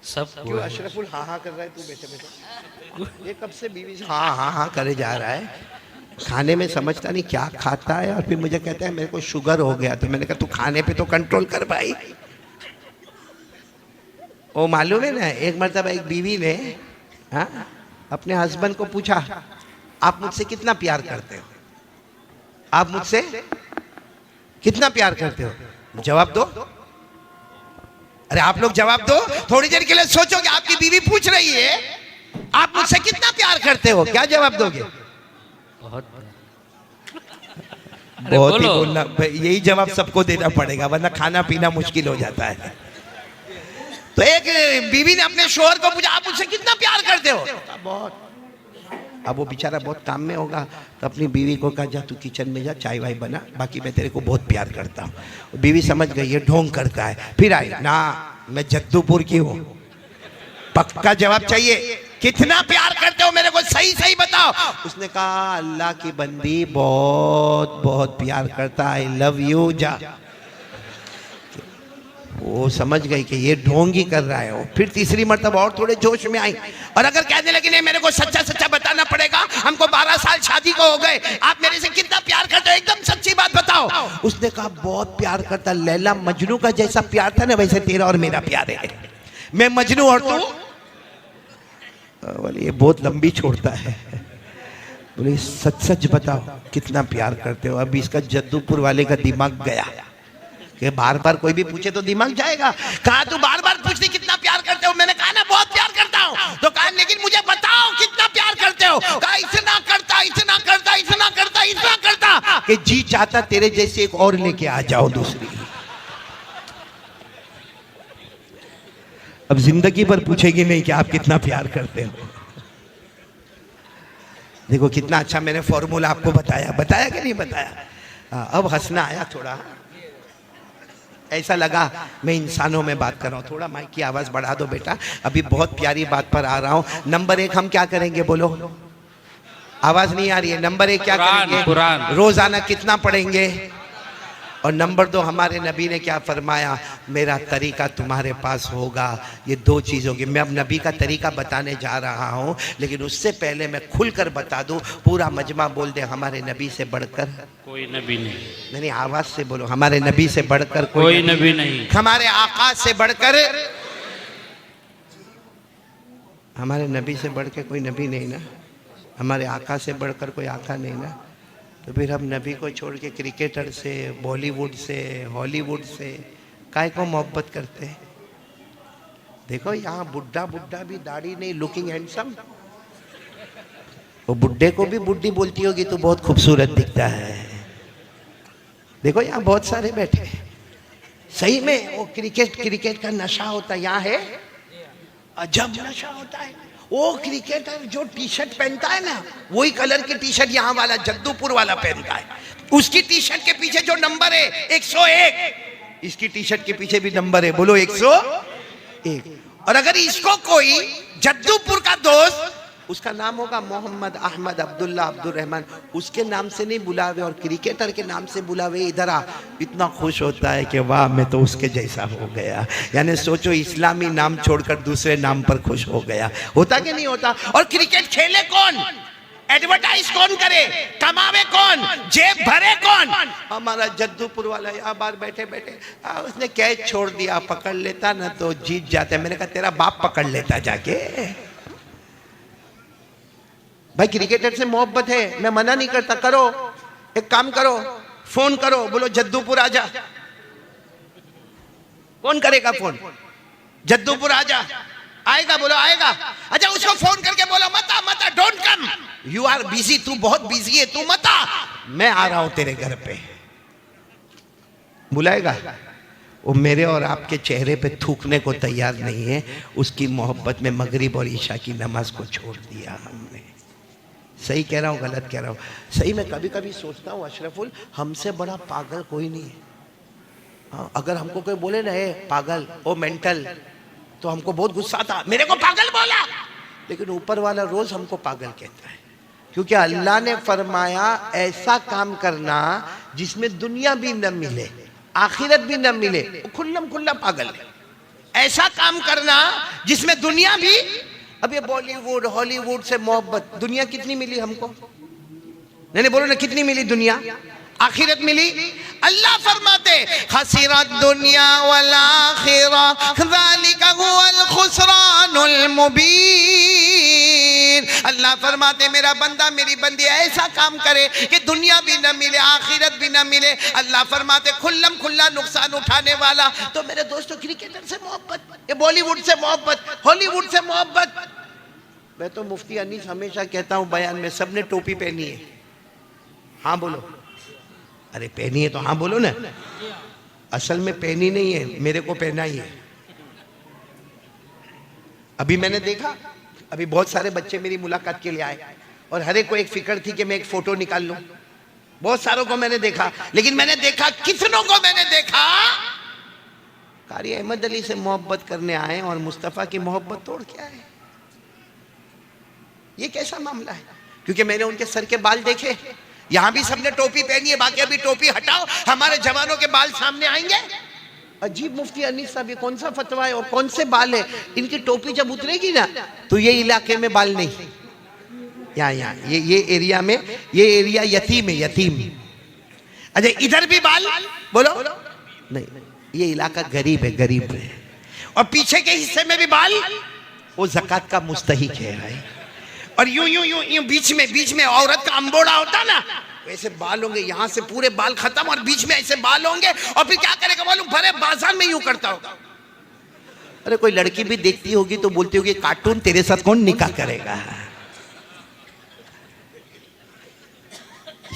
सब क्यों अशरफुल हाँ हाँ कर रहा है? तू बैठे बैठे ये कब से बीवी से हाँ हाँ हाँ करे जा रहा है? खाने में समझता नहीं क्या खाता है, और फिर मुझे कहता है मेरे को शुगर हो गया। तो मैंने कहा तू खाने पे तो कंट्रोल कर भाई। वो मालूम है ना, एक मरतबा एक बीवी ने अपने हस्बैंड को पूछा, आप मुझसे कितना प्यार करते हो? आप मुझसे कितना प्यार करते हो? जवाब दो। अरे आप लोग जवाब दो। थोड़ी देर के लिए सोचो कि आपकी बीवी पूछ रही है आप मुझसे कितना प्यार करते हो, क्या जवाब दोगे? बहुत ही बोलना, यही जवाब सबको देना पड़ेगा वरना खाना पीना मुश्किल हो जाता है। तो एक बीवी ने अपने शोहर को पूछा, आप मुझसे कितना प्यार करते हो? बहुत। अब वो बेचारा बहुत काम में होगा, तो अपनी बीवी को कहा जा तू किचन में जा, चाय वाय बना, बाकी मैं तेरे को बहुत प्यार करता हूँ। बीवी समझ गई ये ढोंग करता है। फिर आई ना, मैं जद्दूपुर की हूँ, पक्का जवाब चाहिए, कितना प्यार करते हो मेरे को सही सही बताओ। उसने कहा अल्लाह की बंदी बहुत बहुत प्यार करता, आई लव यू, जा। वो समझ गई कि ये ढोंग ही कर रहा है। वो फिर तीसरी मर्तबा और थोड़े जोश में आई, और अगर कहने लगी नहीं मेरे को सच्चा सच्चा बताना पड़ेगा, हमको 12 साल शादी को हो गए, आप मेरे से कितना प्यार करते हो, एकदम सच्ची बात बताओ। उसने कहा बहुत प्यार करता, लैला मजनू का जैसा प्यार था ना वैसे तेरा और मेरा प्यार है। मैं मजनू और तू? बोले ये बहुत लंबी छोड़ता है। बोले सच सच बताओ कितना प्यार करते हो। अभी इसका जद्दूपुर वाले का दिमाग गया कि बार बार कोई भी पूछे तो दिमाग जाएगा। कहा तू बार बार पूछती कितना प्यार करते हो? मैंने कहा ना बहुत प्यार करता हूँ। तो कहा लेकिन मुझे बताओ कितना प्यार करते हो? कहा इतना करता, इतना करता, इतना करता, इतना करता कि जी चाहता तेरे जैसे एक और लेके आ जाओ दूसरी। अब जिंदगी भर पूछेगी नहीं कि आप कितना प्यार करते हो। देखो कितना अच्छा मैंने फॉर्मूला आपको बताया, बताया कि नहीं बताया? अब हंसना आया थोड़ा, ऐसा लगा मैं इंसानों में बात कर रहा हूँ। थोड़ा माइक की आवाज बढ़ा दो बेटा, अभी बहुत प्यारी बात पर आ रहा हूँ। नंबर 1 हम क्या करेंगे? बोलो, आवाज नहीं आ रही है। नंबर 1 क्या करेंगे? कुरान। रोजाना कितना पढ़ेंगे? और नंबर 2 हमारे नबी ने क्या फरमाया? मेरा तरीका तुम्हारे पास होगा। ये 2 चीज़ों की मैं अब नबी का तरीका बताने जा रहा हूँ, लेकिन उससे पहले मैं खुलकर बता दूँ, पूरा मजमा बोल दे हमारे नबी से बढ़कर कोई नबी नहीं। नहीं, आवाज से बोलो, हमारे नबी से बढ़कर कोई नबी नहीं, हमारे आका से बढ़कर हमारे नबी से बढ़ के कोई नबी नहीं ना, हमारे आका से बढ़कर कोई आका नहीं ना। तो फिर हम नबी को छोड़ के क्रिकेटर से, बॉलीवुड से, हॉलीवुड से काय को मोहब्बत करते हैं। देखो यहाँ बुढ़ा बुढ़ा भी दाढ़ी नहीं, लुकिंग हैंडसम। वो बुढ़े को भी बुढ़ी बोलती होगी तो बहुत खूबसूरत दिखता है। देखो यहाँ बहुत सारे बैठे हैं। सही में वो क्रिकेट का नशा होता यहाँ है, अजब नशा होता है। वो क्रिकेटर जो टी शर्ट पहनता है ना, वही कलर की टी शर्ट यहाँ वाला जद्दूपुर वाला पहनता है। उसकी टी शर्ट के पीछे जो नंबर है 101, इसकी टी शर्ट के पीछे भी नंबर है, बोलो 101। और अगर इसको कोई जद्दूपुर का दोस्त, उसका नाम होगा मोहम्मद, अहमद, अब्दुल्ला, अब्दुल रहमान, उसके नाम से नहीं बुलावे और क्रिकेटर के नाम से बुलावे, इधर आ, इतना खुश होता है कि वाह मैं तो उसके जैसा हो गया। यानी सोचो इस्लामी नाम छोड़कर दूसरे नाम पर खुश हो गया। होता कि नहीं होता? और क्रिकेट खेले कौन, एडवर्टाइज कौन करे, कमावे कौन, जेब भरे कौन? हमारा जद्दूपुर वाला यहाँ बार बैठे बैठे उसने कैच छोड़ दिया, पकड़ लेता ना तो जीत जाते। मैंने कहा तेरा बाप पकड़ लेता जाके। भाई क्रिकेटर से मोहब्बत है, मैं मना नहीं करता, करो, एक काम करो, फोन करो, बोलो जद्दूपुर आजा। कौन करेगा फोन? जद्दूपुर आजा, आएगा? बोलो आएगा। अच्छा उसको फोन करके बोलो मता मता, don't come, you are busy, तू बहुत बिजी है, तू मता, मैं आ रहा हूं तेरे घर पे। बुलाएगा? वो मेरे और आपके चेहरे पे थूकने को तैयार नहीं है। उसकी मोहब्बत में मगरिब और ईशा की नमाज को छोड़ दिया हमने। सही कह रहा हूँ गलत कह रहा हूँ? सही में कभी कभी सोचता हूँ अशरफुल, हमसे बड़ा पागल कोई नहीं है। हाँ, अगर हमको कोई बोले ना ए पागल, ओ मेंटल, तो हमको बहुत गुस्सा आता, मेरे को पागल बोला। लेकिन ऊपर वाला रोज हमको पागल कहता है, क्योंकि अल्लाह ने फरमाया ऐसा काम करना जिसमें दुनिया भी न मिले, आखिरत भी न मिले। खुल्लम खुल्ला पागल है। ऐसा काम करना जिसमें दुनिया भी, अब ये बॉलीवुड हॉलीवुड से मोहब्बत, दुनिया कितनी मिली हमको? नहीं बोलो ना, कितनी मिली दुनिया? आखिरत मिली? अल्लाह फरमाते खसीरत दुनिया वल आखिरा ज़ालिका हुवल खुसरानुल मुबीन। अल्लाह फरमाते मेरा बंदा मेरी बंदी ऐसा काम करे कि दुनिया भी न मिले, आखिरत भी न मिले। अल्लाह फरमाते खुल्लम खुल्ला नुकसान उठाने वाला। तो मेरे दोस्तों क्रिकेटर से मोहब्बत, ये बॉलीवुड से मोहब्बत, हॉलीवुड से मोहब्बत। मैं तो मुफ्ती अनीस हमेशा कहता हूँ बयान में, सबने टोपी पहनी है, हाँ बोलो। अरे पहनी है तो हाँ बोलो ना। असल में पहनी नहीं है, मेरे को पहना ही है। अभी मैंने देखा, अभी बहुत सारे बच्चे मेरी मुलाकात के लिए आए और हर एक को एक फिक्र थी कि मैं एक फोटो निकाल लूं। बहुत सारों को मैंने देखा, लेकिन मैंने देखा कितनों को मैंने देखा कारी अहमद अली से मोहब्बत करने आए और मुस्तफ़ा की मोहब्बत तोड़ के आए। ये कैसा मामला है? क्योंकि मैंने उनके सर के बाल देखे, यहां भी सबने टोपी पहनी है, बाकी अभी टोपी हटाओ, हमारे जवानों के बाल सामने आएंगे। अजीब मुफ्ती अनीस साहब, ये कौन सा फतवा है और कौन से बाल है? इनकी टोपी जब उतरेगी ना तो ये इलाके में बाल नहीं, यहाँ ये एरिया में, ये एरिया यतीम है, यतीम। अच्छा इधर भी बाल बोलो नहीं, ये इलाका गरीब है, गरीब है। और पीछे के हिस्से में भी बाल, वो ज़कात का मुस्तहिक है भाई। और यूं यूं यूं यूं बीच में औरत का अंबोड़ा होता ना, वैसे बाल होंगे, यहाँ से पूरे बाल खत्म और बीच में ऐसे बाल होंगे। और फिर क्या करेगा मालूम? भरे बाजार में यूं करता होगा। अरे कोई लड़की भी देखती होगी तो बोलती होगी कार्टून, तेरे साथ कौन निकाह करेगा?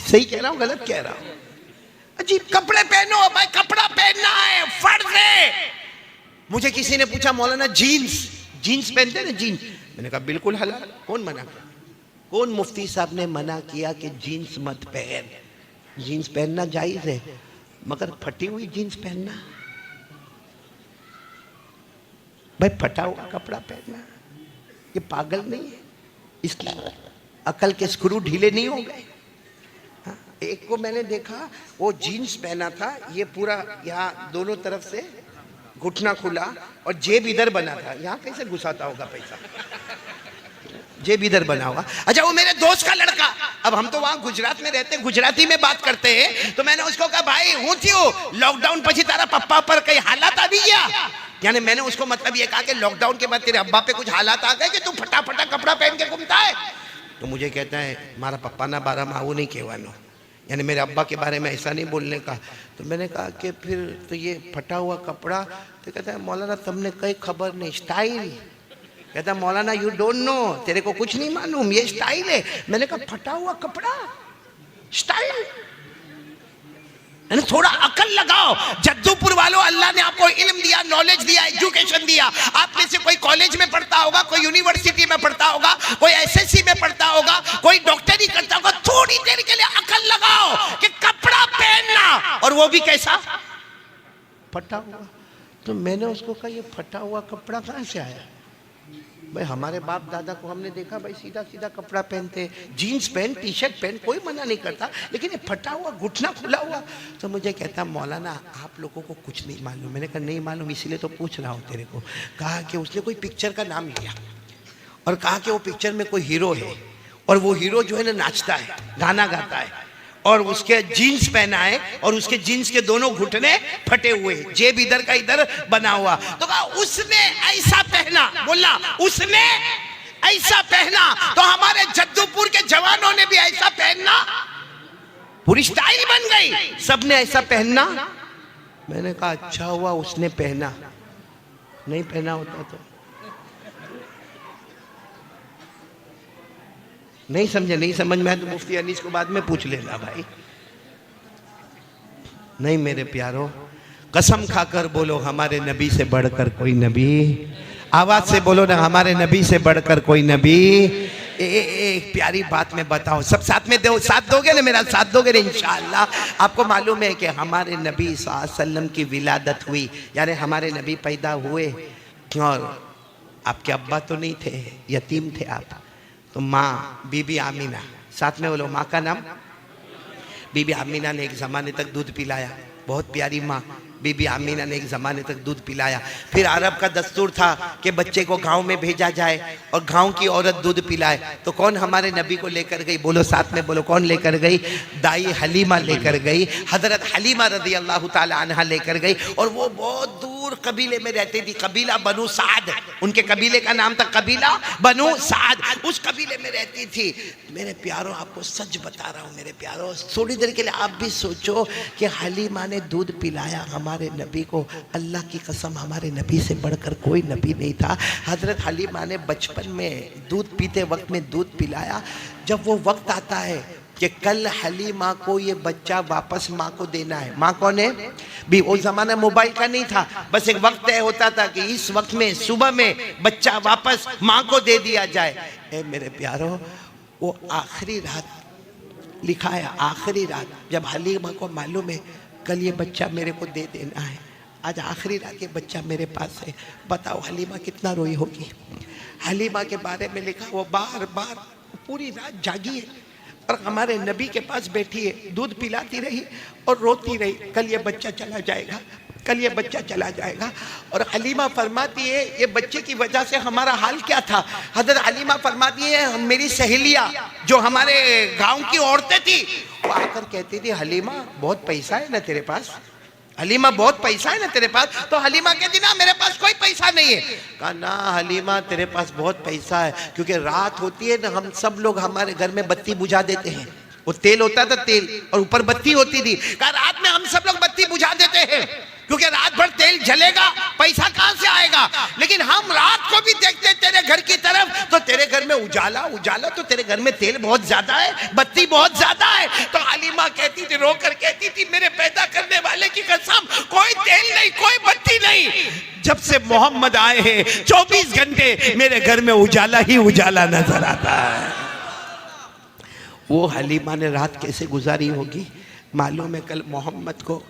सही कह रहा हूँ गलत कह रहा हूँ? अजीब कपड़े पहनो भाई, कपड़ा पहनना है, फर्ज है। मुझे किसी ने पूछा मौलाना जीन्स पहनते ना, जीन्स? मैंने कहा बिल्कुल हलाल, कौन मना किया? कौन मुफ्ती साहब ने मना किया कि जीन्स मत पहन? जीन्स पहनना जायज है, मगर फटी हुई जीन्स पहनना, भाई फटा हुआ कपड़ा पहनना, ये पागल नहीं है? इसकी अकल के स्क्रू ढीले नहीं हो गए? एक को मैंने देखा, वो जीन्स पहना था, ये पूरा यहाँ दोनों तरफ से घुटना खुला और जेब इधर बना था। यहाँ कैसे घुसाता होगा पैसा? जेब इधर बना होगा। अच्छा वो मेरे दोस्त का लड़का, अब हम तो वहाँ गुजरात में रहते, गुजराती में बात करते हैं, तो मैंने उसको कहा भाई हूँ थी लॉकडाउन पछी तारा पप्पा पर कई हालात आ गया? यानी मैंने उसको मतलब ये कहा कि लॉकडाउन के बाद तेरे अब्बा पे कुछ हालात आ गए कि तू फटा फटा कपड़ा पहन के घूमता है। तो मुझे कहता है मारा पप्पा ना बारा माऊ नहीं कहवानो, यानी मेरे अब्बा के बारे में ऐसा नहीं बोलने का। तो मैंने कहा कि फिर तो ये फटा हुआ कपड़ा, तो कहता है मौलाना तुमने कहीं खबर नहीं, स्टाइल। कहता है मौलाना यू डोंट नो, तेरे को कुछ नहीं मालूम, ये स्टाइल है। मैंने कहा फटा हुआ कपड़ा स्टाइल, थोड़ा अकल लगाओ। जद्दूपुर वालों, अल्लाह ने आपको इल्म दिया, नॉलेज दिया, एजुकेशन दिया। आप में से कोई कॉलेज में पढ़ता होगा, कोई यूनिवर्सिटी में पढ़ता होगा, कोई एसएससी में पढ़ता होगा, कोई डॉक्टरी करता होगा। थोड़ी देर के लिए अकल लगाओ कि कपड़ा पहनना, और वो भी कैसा फटा हुआ। तो मैंने उसको कहा ये फटा हुआ कपड़ा कहाँ से आया? भाई हमारे बाप दादा को हमने देखा भाई सीधा सीधा कपड़ा पहनते, jeans pant T shirt pant, कोई मना नहीं करता, लेकिन ये फटा हुआ घुटना खुला हुआ। तो मुझे कहता मौलाना आप लोगों को कुछ नहीं मालूम। मैंने कहा नहीं मालूम इसीलिए तो पूछ रहा हूँ तेरे को। कहा कि उसने कोई पिक्चर का नाम लिया और कहा कि वो पिक्चर में कोई हीरो है और वो हीरो जो है ना नाचता है, गाना गाता है, और उसके जीन्स पहना है और उसके जीन्स के दोनों घुटने फटे हुए, जेब इधर का इधर बना हुआ। तो कहा उसने ऐसा पहना, बोला उसने ऐसा पहना, तो हमारे जद्दूपुर के जवानों ने भी ऐसा पहनना, पूरी स्टाइल बन गई, सबने ऐसा पहनना। मैंने कहा अच्छा हुआ उसने पहना, नहीं पहना होता तो नहीं समझे, नहीं समझ में आया तो मुफ्ती अनीस को बाद में पूछ लेना भाई। नहीं मेरे प्यारो, कसम खाकर बोलो हमारे नबी से बढ़कर कोई नबी, आवाज से बोलो ना हमारे नबी से बढ़कर कोई नबी। एक प्यारी बात में बताओ, सब साथ में दो, साथ दोगे ना, मेरा साथ दोगे ना इंशाअल्लाह। आपको मालूम है कि हमारे नबी सल्लल्लाहु अलैहि वसल्लम की विलादत हुई, यानी हमारे नबी पैदा हुए, और आपके अब्बा तो नहीं थे, यतीम थे आप। तो माँ बीबी आमीना, साथ में बोलो माँ का नाम। बीबी आमीना ने एक ज़माने तक दूध पिलाया, बहुत प्यारी माँ बीबी आमीना ने एक ज़माने तक दूध पिलाया। फिर अरब का दस्तूर था कि बच्चे को गांव में भेजा जाए और गांव की औरत दूध पिलाए। तो कौन हमारे नबी को लेकर गई? बोलो साथ में बोलो, कौन लेकर गई? दाई हलीमा लेकर गई, हज़रत हलीमा रज़ी अल्लाह ताला अन्हा लेकर गई। और वो बहुत दूर कबीले में रहती थी, कबीला बनु साद, उनके कबीले का नाम था कबीला बनु साद, उस कबीले में रहती थी। मेरे प्यारों आपको सच बता रहा हूँ मेरे प्यारों, थोड़ी देर के लिए आप भी सोचो कि हलीमा ने दूध पिलाया हमारे नबी को। अल्लाह की कसम हमारे नबी से बढ़कर कोई नबी नहीं था। हज़रत हलीमा ने बचपन में दूध पीते वक्त में दूध पिलाया। जब वो वक्त आता है कि कल हलीमा को ये बच्चा वापस माँ को देना है, माँ कौन है भी, वो ज़माना मोबाइल का नहीं था, बस एक वक्त तय होता था कि इस वक्त में सुबह में बच्चा वापस माँ को दे दिया जाए। ए मेरे प्यारों, वो आखिरी रात लिखा है, आखिरी रात जब हलीमा को मालूम है कल ये बच्चा मेरे को दे देना है, आज आखिरी रात ये बच्चा मेरे पास है, बताओ हलीमा कितना रोई होगी। हलीमा के बारे में लिखा, वो बार बार पूरी रात जागी है और हमारे नबी के पास बैठी है, दूध पिलाती रही और रोती रही, कल ये बच्चा चला जाएगा, कल ये बच्चा चला जाएगा। और हलीमा फरमाती है ये बच्चे की वजह से हमारा हाल क्या था। हज़रत हलीमा फरमाती है मेरी सहेलियाँ जो हमारे गांव की औरतें थी, वो आकर कहती थी हलीमा बहुत पैसा है ना तेरे पास, हलीमा बहुत पैसा है ना तेरे पास। तो हलीमा कहती ना मेरे पास कोई पैसा नहीं है। कहा ना हलीमा तेरे पास बहुत पैसा है, क्योंकि रात होती है ना, हम सब लोग हमारे घर में बत्ती बुझा देते हैं, वो तेल होता था तेल और ऊपर बत्ती होती थी। कहा रात में हम सब लोग बत्ती बुझा देते हैं क्योंकि रात भर तेल जलेगा, पैसा कहां से आएगा। लेकिन हम रात को भी देखते तेरे घर की तरफ, तो तेरे घर में उजाला उजाला, तो तेरे घर में तेल बहुत ज्यादा है, बत्ती बहुत ज्यादा है। तो हलीमा कहती थी, रोकर कहती थी मेरे पैदा करने वाले की कसम, कोई तेल नहीं, कोई बत्ती नहीं, जब से मोहम्मद आए हैं 24 घंटे मेरे घर में उजाला ही उजाला नजर आता है। वो हलीमा ने रात कैसे गुजारी होगी मालूम है, कल मोहम्मद को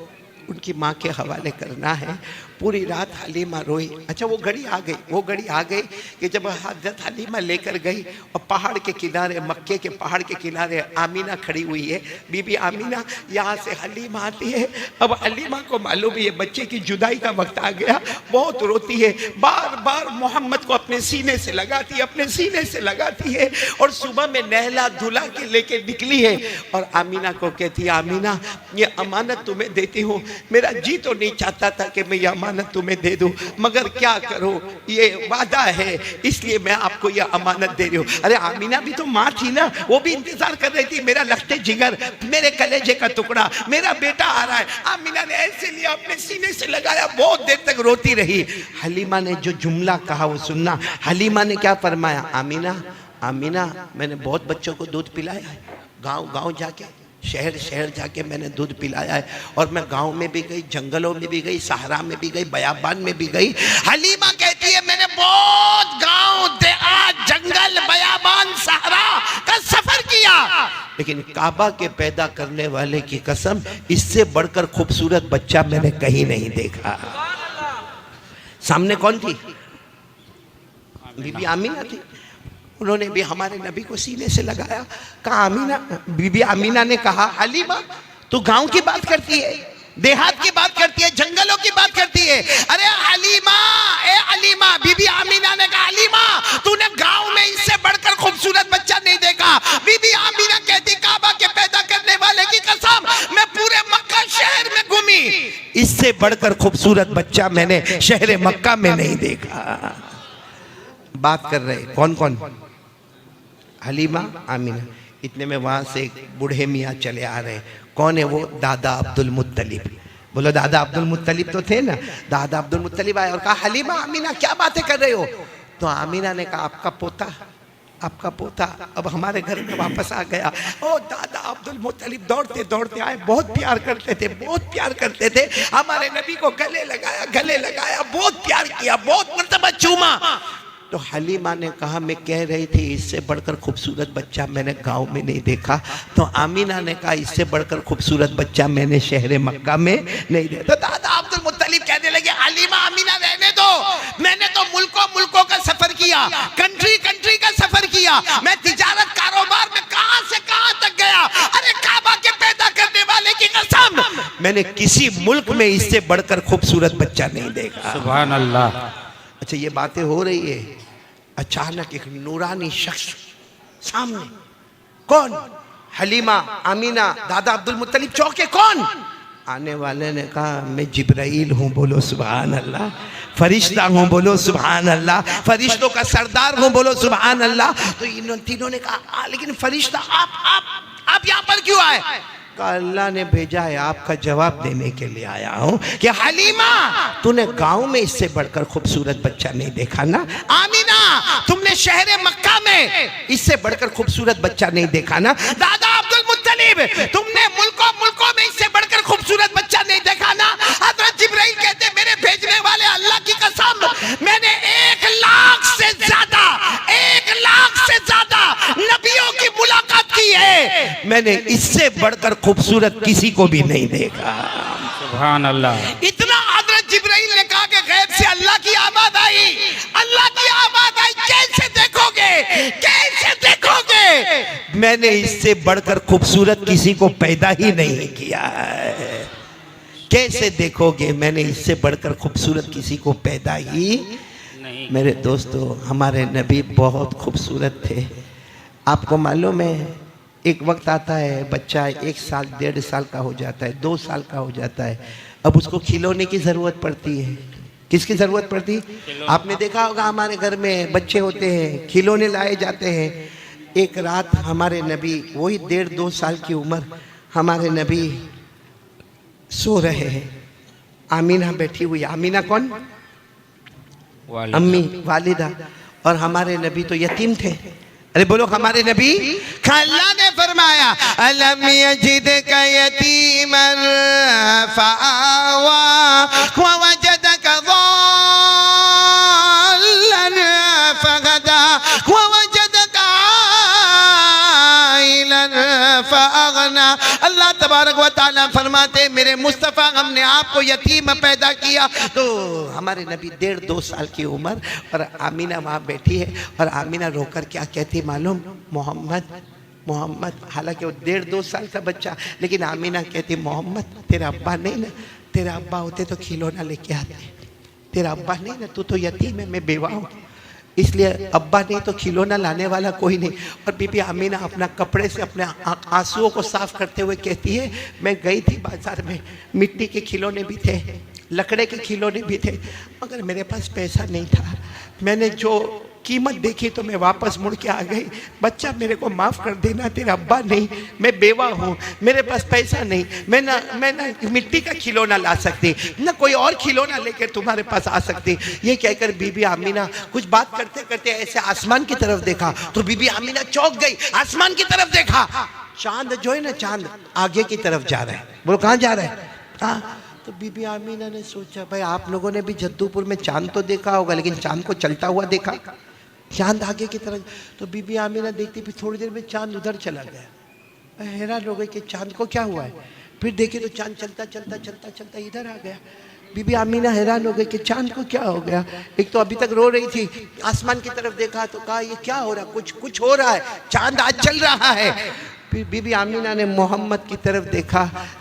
उनकी माँ के हवाले करना है। पूरी रात हलीमा रोई। अच्छा वो घड़ी आ गई, वो घड़ी आ गई कि जब हज़रत हलीमा लेकर गई और पहाड़ के किनारे, मक्के के पहाड़ के किनारे आमीना खड़ी हुई है, बीबी आमीना, यहाँ से हलीमा आती है। अब हलीमा को मालूम है ये बच्चे की जुदाई का वक्त आ गया, बहुत रोती है, बार बार मोहम्मद को अपने सीने से लगाती है, अपने सीने से लगाती है। और सुबह में नहला धुला के लेके निकली है और आमीना को कहती है आमीना ये अमानत तुम्हें देती हूँ, मेरा जी तो नहीं चाहता था कि मैं ये अमानत तुम्हें दे दूं, मगर क्या करो, ये वादा है इसलिए मैं आपको ये अमानत दे रही हूँ। अरे आमीना भी तो माँ थी ना, वो भी इंतजार कर रही थी, मेरा लखते जिगर, मेरे कलेजे का टुकड़ा, मेरा बेटा आ रहा है। आमीना ने ऐसे लिया, अपने सीने से लगाया, बहुत देर तक रोती रही। हलीमा ने जो जुमला कहा वो सुनना। हलीमा ने क्या फरमाया, आमीना आमीना मैंने बहुत बच्चों को दूध पिलाया है, गांव गांव जाके, शहर शहर जाके मैंने दूध पिलाया है, और मैं गांव में भी गई, जंगलों में भी गई, सहारा में भी गई, बयाबान में भी गई। हलीमा कहती है मैंने बहुत गांव, देहात, जंगल, बयाबान, सहारा का सफर किया, लेकिन काबा के पैदा करने वाले की कसम, इससे बढ़कर खूबसूरत बच्चा मैंने कहीं नहीं देखा। सामने कौन थी? बीबी आमीना थी। उन्होंने भी हमारे नबी को सीने से लगाया, कहा आमीना, बीबी आमीना ने कहा हलीमा तू गांव की बात करती है, देहात की बात करती है, जंगलों की बात करती है। अरे हलीमा, ए हलीमा, बीबी आमीना ने कहा हलीमा तूने गांव में इससे बढ़कर खूबसूरत बच्चा नहीं देखा। बीबी आमीना कहती काबा के पैदा करने वाले की कसम, मैं पूरे मक्का शहर में घूमी, इससे बढ़कर खूबसूरत बच्चा मैंने शहर मक्का में नहीं देखा। बात कर रहे कौन कौन? हलीमा, आमीना। इतने में वहां से एक बूढ़े मियाँ चले आ रहे। कौन है वो? दादा अब्दुल मुत्तलिब। बोलो दादा अब्दुल मुत्तलिब तो थे ना। दादा अब्दुल मुत्तलिब आए और कहा हलीमा आमीना क्या बातें कर रहे हो? तो आमीना ने कहा आपका पोता, आपका पोता अब हमारे घर में वापस आ गया। ओ दादा अब्दुल मुत्तलिब दौड़ते दौड़ते आए, बहुत प्यार करते थे, बहुत प्यार करते थे, हमारे नबी को गले लगाया, गले लगाया, बहुत प्यार किया, बहुत मर्तबा चूमा। तो हलीमा ने कहा मैं कह रही थी इससे बढ़कर खूबसूरत बच्चा मैंने गांव में नहीं देखा। तो आमीना ने कहा इससे बढ़कर खूबसूरत बच्चा मैंने शहर मक्का में नहीं देखा। तो दादा अब्दुल मुत्तलिब कहने लगे हलीमा आमीना रहने दो, मैंने तो मुल्कों मुल्कों का सफर किया, कंट्री कंट्री का सफर किया, मैं तिजारत कारोबार में कहां से कहां तक गया। अरे काबा के पैदा करने वाले की कसम, मैंने किसी मुल्क में इससे बढ़कर खूबसूरत बच्चा नहीं देखा। सुभान अल्लाह। अच्छा ये बातें हो रही है, अचानक एक नूरानी शख्स सामने। कौन? हलीमा, आमीना, दादा अब्दुल मुत्तलिब चौके। कौन? आने वाले ने कहा मैं जिब्राइल हूँ, बोलो सुभान अल्लाह। फरिश्ता हूँ, बोलो सुभान अल्लाह। फरिश्तों का सरदार हूँ, बोलो सुभान अल्लाह। तो इन तीनों ने कहा लेकिन फरिश्ता आप यहाँ पर क्यों आए? अल्लाह ने भेजा है, आपका जवाब देने के लिए आया हूं कि हलीमा तूने गांव में इससे बढ़कर खूबसूरत बच्चा नहीं देखा ना। आमीना तुमने शहर मक्का में इससे बढ़कर खूबसूरत बच्चा नहीं देखा ना। दादा अब्दुल मुत्तलिब तुमने मुल्कों मुल्कों में इससे बढ़कर खूबसूरत बच्चा नहीं देखा ना। हज़रत जिब्राइल कहते मेरे भेजने वाले अल्लाह की कसम, मैंने 1 लाख से ज्यादा नबियों की मुलाकात की है, मैंने इससे बढ़कर खूबसूरत किसी को भी नहीं देखा। सुभान अल्लाह। इतना हज़रत जिब्राइल ने कहा कि गैब से अल्लाह की आवाज आई, अल्लाह की आवाज आई, कैसे देखोगे, कैसे देखोगे, मैंने इससे बढ़कर खूबसूरत किसी को पैदा ही नहीं किया है। कैसे देखोगे, मैंने इससे बढ़कर खूबसूरत किसी को पैदा ही नहीं। मेरे दोस्तों हमारे नबी बहुत खूबसूरत थे। आपको मालूम है एक वक्त आता है बच्चा 1 साल 1.5 साल का हो जाता है, 2 साल का हो जाता है, अब उसको खिलौने की ज़रूरत पड़ती है। किसकी ज़रूरत पड़ती है? आपने देखा होगा हमारे घर में बच्चे होते हैं, खिलौने लाए जाते हैं। एक रात हमारे नबी, वही 1.5-2 साल की उम्र, हमारे नबी सो रहे हैं, आमीना बैठी हुई। आमीना कौन? अम्मी, वालिदा। और हमारे नबी तो यतीम थे। अरे बोलो हमारे नबी। अल्लाह ने फरमाया अलम यजिदका यतीमन फआवा व वजदका ज़ाल्लन फगदा व वजदका आइलन फअगना। अल्लाह तबारक व तआला फरमाते मेरे मुस्तफ़ा हमने आपको यतीम पैदा किया। तो हमारे नबी 1.5-2 साल की उम्र, और आमीना वहाँ बैठी है, और आमीना रोकर क्या कहती मालूम? मोहम्मद मोहम्मद। हालांकि वो 1.5-2 साल का बच्चा, लेकिन आमीना कहती मोहम्मद तेरा अब्बा नहीं ना, तेरा अब्बा होते तो खिलौना लेके आते, तेरा अब्बा नहीं ना, तू तो यतीम है, मैं बेवा हूँ, इसलिए अब्बा नहीं तो खिलौना लाने वाला कोई नहीं। और बीबी आमीना अपना कपड़े से अपने आंसुओं को साफ करते हुए कहती है मैं गई थी बाजार में, मिट्टी के खिलौने भी थे, लकड़े के खिलौने भी थे, मगर मेरे पास पैसा नहीं था। मैंने जो कीमत देखी तो मैं वापस मुड़ के आ गई। बच्चा मेरे को माफ़ कर देना, तेरा अब्बा नहीं, मैं बेवा हूँ, मेरे पास पैसा नहीं, मैं ना मिट्टी का खिलौना ला सकती, ना कोई और खिलौना लेकर तुम्हारे पास आ सकती। ये कहकर बीबी आमीना कुछ बात करते करते ऐसे आसमान की तरफ देखा तो बीबी आमीना चौंक गई। आसमान की तरफ देखा, चांद जो है ना, चांद आगे की तरफ जा रहा है। बोलो कहाँ जा रहा है? हाँ। तो बीबी आमीना ने सोचा, भाई आप लोगों ने भी जद्दूपुर में चांद तो देखा होगा, लेकिन चांद को चलता हुआ देखा? चांद आगे की तरफ। तो बीबी आमीना देखती, फिर थोड़ी देर में चांद उधर चला गया। हैरान हो गई कि चांद को क्या हुआ है। फिर देखी तो चांद चलता चलता चलता चलता इधर आ गया। बीबी आमीना हैरान हो गई कि चांद को क्या हो गया। एक तो अभी तक रो रही थी, आसमान की तरफ देखा तो कहा ये क्या हो रहा, कुछ हो रहा है, चांद आज चल रहा है। फिर बीबी आमीना ने मोहम्मद की तरफ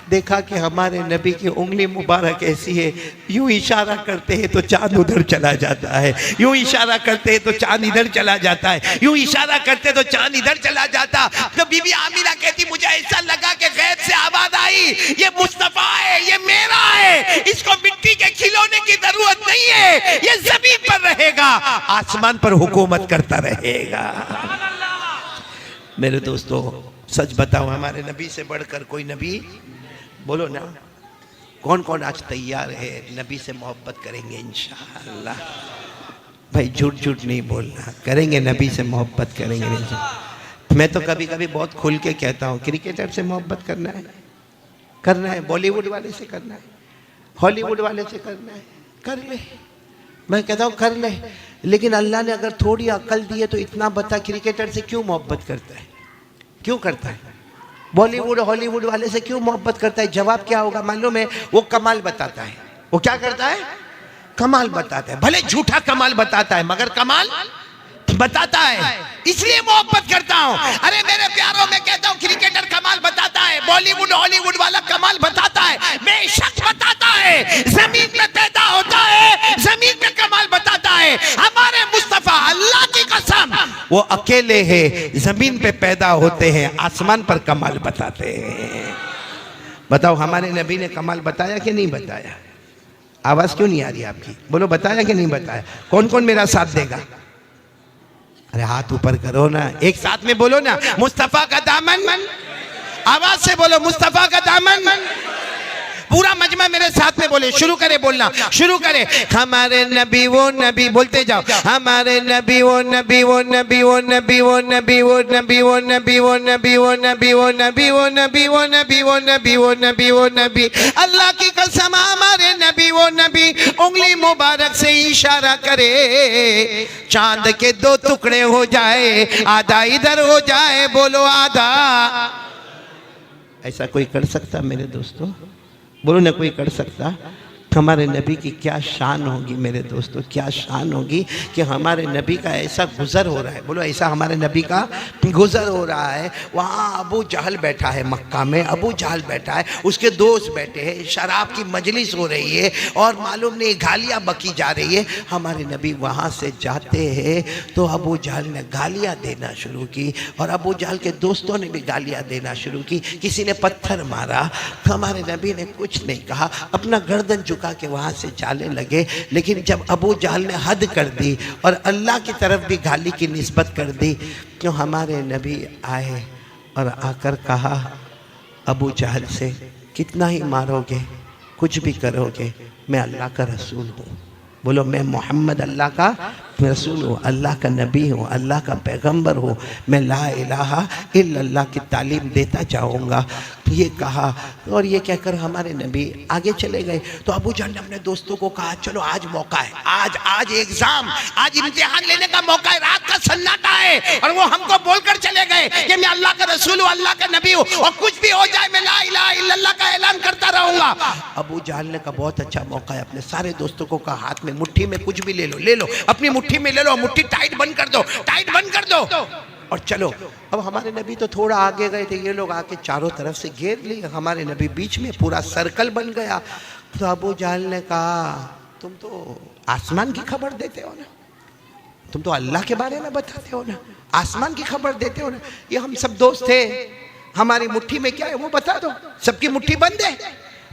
देखा कि हमारे नबी की उंगली मुबारक ऐसी है, यूं इशारा करते हैं तो चांद उधर चला जाता है, यूं इशारा करते हैं तो चांद इधर चला जाता है, यूं इशारा करते तो चांद इधर चला जाता। तो बीबी आमीना कहती, मुझे ऐसा लगा कि गैब से आवाज आई, ये मुस्तफा है, ये मेरा है, इसको मिट्टी के खिलौने की जरूरत नहीं है, ये जमीन पर रहेगा, आसमान पर हुकूमत करता रहेगा। मेरे दोस्तों, सच बताओ, हमारे नबी से बढ़कर कोई नबी? बोलो ना, कौन कौन आज तैयार है नबी से मोहब्बत करेंगे इंशाअल्लाह? भाई झूठ नहीं बोलना, करेंगे नबी से मोहब्बत करेंगे। मैं तो कभी कभी बहुत खुल के कहता हूँ, क्रिकेटर से मोहब्बत करना है, बॉलीवुड वाले से करना है, हॉलीवुड वाले से करना है, कर ले। मैं कहता हूँ कर ले, लेकिन अल्लाह ने अगर थोड़ी अक्ल दी है तो इतना बता, क्रिकेटर से क्यों मोहब्बत करता है? क्यों करता है? बॉलीवुड हॉलीवुड वाले से क्यों मोहब्बत करता है? जवाब क्या होगा मालूम है? वो कमाल बताता है। वो क्या करता है? कमाल बताता है। भले झूठा कमाल बताता है, मगर कमाल बताता है, इसलिए मोहब्बत करता हूं। अरे मेरे प्यारों, मैं कहता हूं क्रिकेटर कमाल बताता है, बॉलीवुड हॉलीवुड वाला कमाल बताता है, बेशक बताता है। जमीन पे पैदा होता है, जमीन पे कमाल बताता है। हमारे मुस्तफा, अल्लाह की कसम, वो अकेले हैं, जमीन पे पैदा होते हैं, आसमान पर कमाल बताते हैं। बताओ, हमारे नबी ने कमाल बताया कि नहीं बताया? आवाज क्यों नहीं आ रही आपकी? बोलो, बताया कि नहीं बताया? कौन कौन मेरा साथ देगा? अरे हाथ ऊपर करो ना, एक साथ में बोलो ना, मुस्तफा का दामन। आवाज से बोलो, मुस्तफा का दामन। पूरा मजमा मेरे साथ में बोले, शुरू करे बोलना, शुरू करे। हमारे नबी वो नबी, बोलते जाओ, हमारे नबी वो नबी, वो नबी, वो नबी, वो नबी, वो नबी, वो नबी, वो नबी, वो नबी, वो नबी, वो नबी, वो नबी, वो नबी, वो नबी, वो नबी। अल्लाह की कसम, हमारे नबी वो नबी, उंगली मुबारक से इशारा करे, चांद के दो टुकड़े हो जाए, आधा इधर हो जाए, बोलो आधा। ऐसा कोई कर सकता मेरे दोस्तों? बोलो ना, कोई कर सकता? हमारे नबी की क्या शान होगी मेरे दोस्तों, क्या शान होगी कि हमारे नबी का ऐसा गुज़र हो रहा है। बोलो, ऐसा हमारे नबी का गुज़र हो रहा है। वहाँ अबू जहल बैठा है, मक्का में अबू जहल बैठा है, उसके दोस्त बैठे हैं, शराब की मजलिस हो रही है और मालूम नहीं गालियाँ बकी जा रही है। हमारे नबी वहाँ से जाते हैं तो अबू जहल ने गालियाँ देना शुरू की और अबू जहल के दोस्तों ने भी गालियाँ देना शुरू की। किसी ने पत्थर मारा, हमारे नबी ने कुछ नहीं कहा, अपना गर्दन झुका के वहां से जाने लगे। लेकिन जब अबू जहल ने हद कर दी और अल्लाह की तरफ भी गाली की निस्बत कर दी, क्यों हमारे नबी आए और आकर कहा अबू जहल से, कितना ही मारोगे, कुछ भी करोगे, मैं अल्लाह का रसूल हूँ। बोलो, मैं मोहम्मद अल्लाह का रसूल हूँ, अल्लाह का नबी हूँ, अल्लाह का पैगंबर हूँ, मैं ला इलाहा इल्लल्लाह की तालीम देता जाऊँगा। ये कहा और ये कहकर हमारे नबी आगे चले गए। तो अबू जहल ने अपने दोस्तों को कहा, चलो आज मौका है, आज एग्जाम, आज इम्तिहान लेने का मौका है, रात का सन्नाटा है। और वो हमको बोलकर चले गए कि मैं अल्लाह का रसूल हूँ, अल्लाह का नबी हूँ, और कुछ भी हो जाए मैं ला इलाहा इल्लल्लाह का ऐलान करता रहूँगा। अबू जहल ने कहा, बहुत अच्छा मौका है। अपने सारे दोस्तों को कहा, हाथ में मुट्ठी में कुछ भी ले लो, अपनी मुट्ठी में ले लो, मुट्ठी टाइट बंद कर दो, टाइट बंद कर दो और चलो। अब हमारे नबी तो थोड़ा आगे गए थे, ये लोग आके चारों तरफ से घेर लिए, हमारे नबी बीच में, पूरा सर्कल बन गया। तो अबू जहल ने कहा, तुम तो आसमान की खबर देते हो ना, तुम तो अल्लाह के बारे में बताते हो ना, आसमान की खबर देते हो ना, ये हम सब दोस्त थे, हमारी मुट्ठी में क्या है वो बता दो। सबकी मुट्ठी बंद है,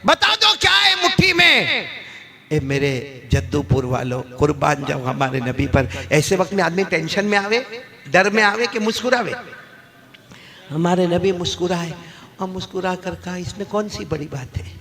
बता दो क्या है मुट्ठी में। ए मेरे जद्दूपुर वालों, कुर्बान जाओ हमारे नबी पर। ऐसे वक्त में आदमी टेंशन में आवे, डर में आवे कि मुस्कुरावे। हमारे नबी मुस्कुराए और मुस्कुरा कर कहा, इसमें कौन सी बड़ी बात है,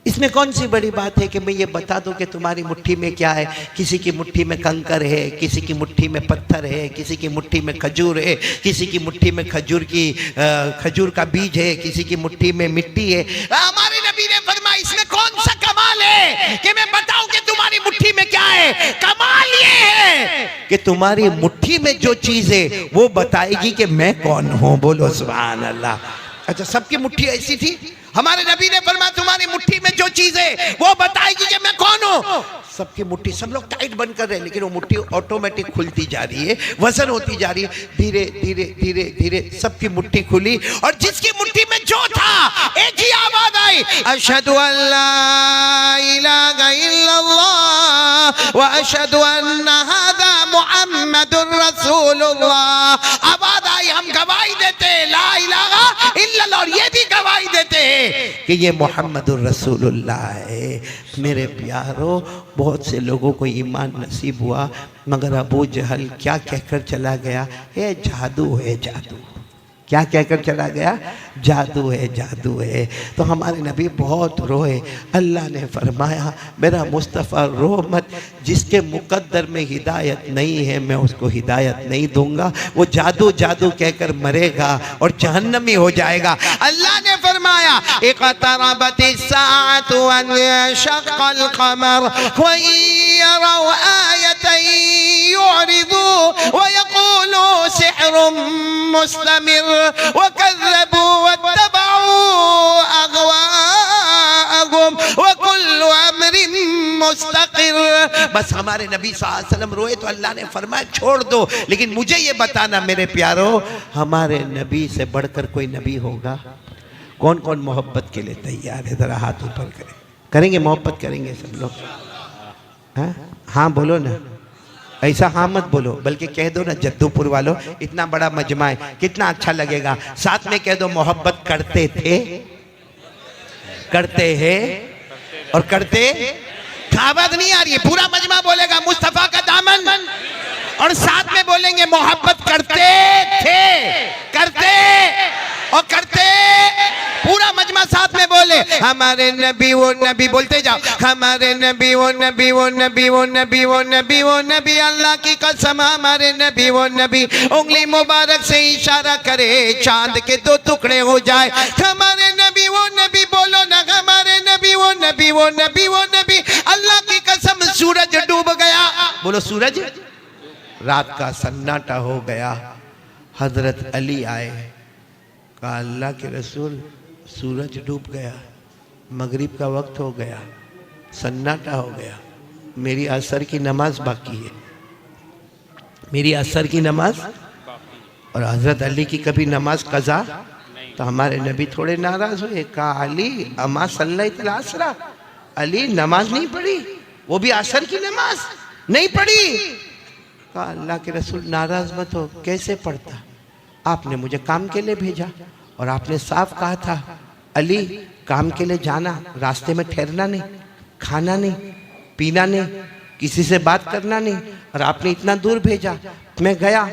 इसमें कौन सी बड़ी बात है कि मैं ये बता दूं कि तुम्हारी मुट्ठी में क्या है। किसी की मुट्ठी में कंकर है, किसी की मुट्ठी में पत्थर है, किसी की मुट्ठी में खजूर है, किसी की मुट्ठी में खजूर का बीज है, किसी की मुट्ठी में मिट्टी है। हमारे नबी ने फरमाया, इसमें कौन सा कमाल है कि मैं बताऊं कि तुम्हारी मुट्ठी में क्या है। कमाल ये है कि तुम्हारी मुट्ठी में जो चीज है वो बताएगी कि मैं कौन हूं। बोलो सुभान अल्लाह। अच्छा, सबकी मुट्ठी ऐसी थी? हमारे नबी ने फरमाया, तुम्हारी मुट्ठी में जो चीज है वो बताएगी कि मैं कौन हूं। सबकी मुट्ठी, सब लोग टाइट बंद कर रहे हैं, लेकिन वो मुट्ठी ऑटोमेटिक खुलती जा रही है, वजन होती जा रही है। धीरे धीरे धीरे धीरे सबकी मुट्ठी खुली और जिसकी मुट्ठी में जो था एक ही आवाज आई, अशहदु अल्ला इलाहा इल्लल्लाह व अशहदु अन्ना हादा मुहम्मदुर रसूलुल्लाह। आवाज आई, हम गवाही देते ला इलाहा इल्लल्लाह, और ये भी गवाही देते हैं कि ये मुहम्मदुर रसूलुल्लाह है। मेरे प्यारो, बहुत से लोगों को ईमान नसीब हुआ, मगर अबू जहल क्या कहकर चला गया, ये जादू है जादू। क्या कहकर चला गया? जादू है जादू है। तो हमारे नबी बहुत रोए। अल्लाह ने फरमाया, मेरा मुस्तफ़ा रो मत, जिसके मुकद्दर में हिदायत नहीं है मैं उसको हिदायत नहीं दूंगा। वो जादू जादू कहकर मरेगा और जहन्नमी हो जाएगा। अल्लाह ने फरमाया, इक़तरबतिस साअतु वंशक़्क़ल क़मर व यरौ आयतन युरिदू व यक़ूलू सिह्रुम मुस्तमिर वकज़्ज़बू वत्तबऊ अग़वाअहुम वकुल्लु अम्रिन मुस्तक़िर। बस हमारे नबी सल्लल्लाहु अलैहि वसल्लम रोए तो अल्लाह ने फरमाया, छोड़ दो, लेकिन मुझे ये बताना मेरे प्यारो, हमारे नबी से बढ़कर कोई नबी होगा? कौन कौन मोहब्बत के लिए तैयार है? जरा हाथ ऊपर करें। करेंगे मोहब्बत? करेंगे सब लोग? हाँ बोलो ना, ऐसा हाँ मत बोलो, बल्कि कह दो ना, जद्दूपुर वालों इतना बड़ा मजमा है, कितना अच्छा लगेगा। साथ में कह दो, मोहब्बत करते थे, करते हैं और करते। आवाज नहीं आ रही है? पूरा मजमा बोलेगा मुस्तफा का दामन, और साथ में बोलेंगे मोहब्बत करते थे, करते और करते। पूरा मजमा साथ में बोले, हमारे नबी वो नबी, बोलते जाओ, हमारे नबी वो नबी वो नबी वो नबी वो नबी वो नबी। अल्लाह की कसम, हमारे नबी वो नबी, उंगली मुबारक से इशारा करे चांद के दो टुकड़े हो जाए। हमारे नबी वो नबी, बोलो ना, हमारे नबी वो नबी वो नबी वो नबी। अल्लाह की कसम, सूरज डूब गया, बोलो सूरज, रात का सन्नाटा हो गया। हजरत अली आए, कहा अल्लाह के रसूल, सूरज डूब गया, मगरिब का वक्त हो गया, सन्नाटा हो गया, मेरी असर की नमाज बाकी है, मेरी असर की नमाज। और हजरत अली की कभी नमाज कज़ा? तो हमारे नबी थोड़े नाराज हुए, कहा अली अमा सल्लैतल असरा, अली नमाज नहीं पढ़ी, वो भी असर की नमाज नहीं पढ़ी। कहा अल्लाह के रसूल नाराज मत हो, कैसे पढ़ता, आपने मुझे काम के लिए भेजा और आपने साफ कहा था अली काम के लिए जाना, रास्ते में ठहरना नहीं, खाना नहीं, पीना नहीं, किसी से बात करना नहीं, और आपने इतना दूर भेजा। मैं गया,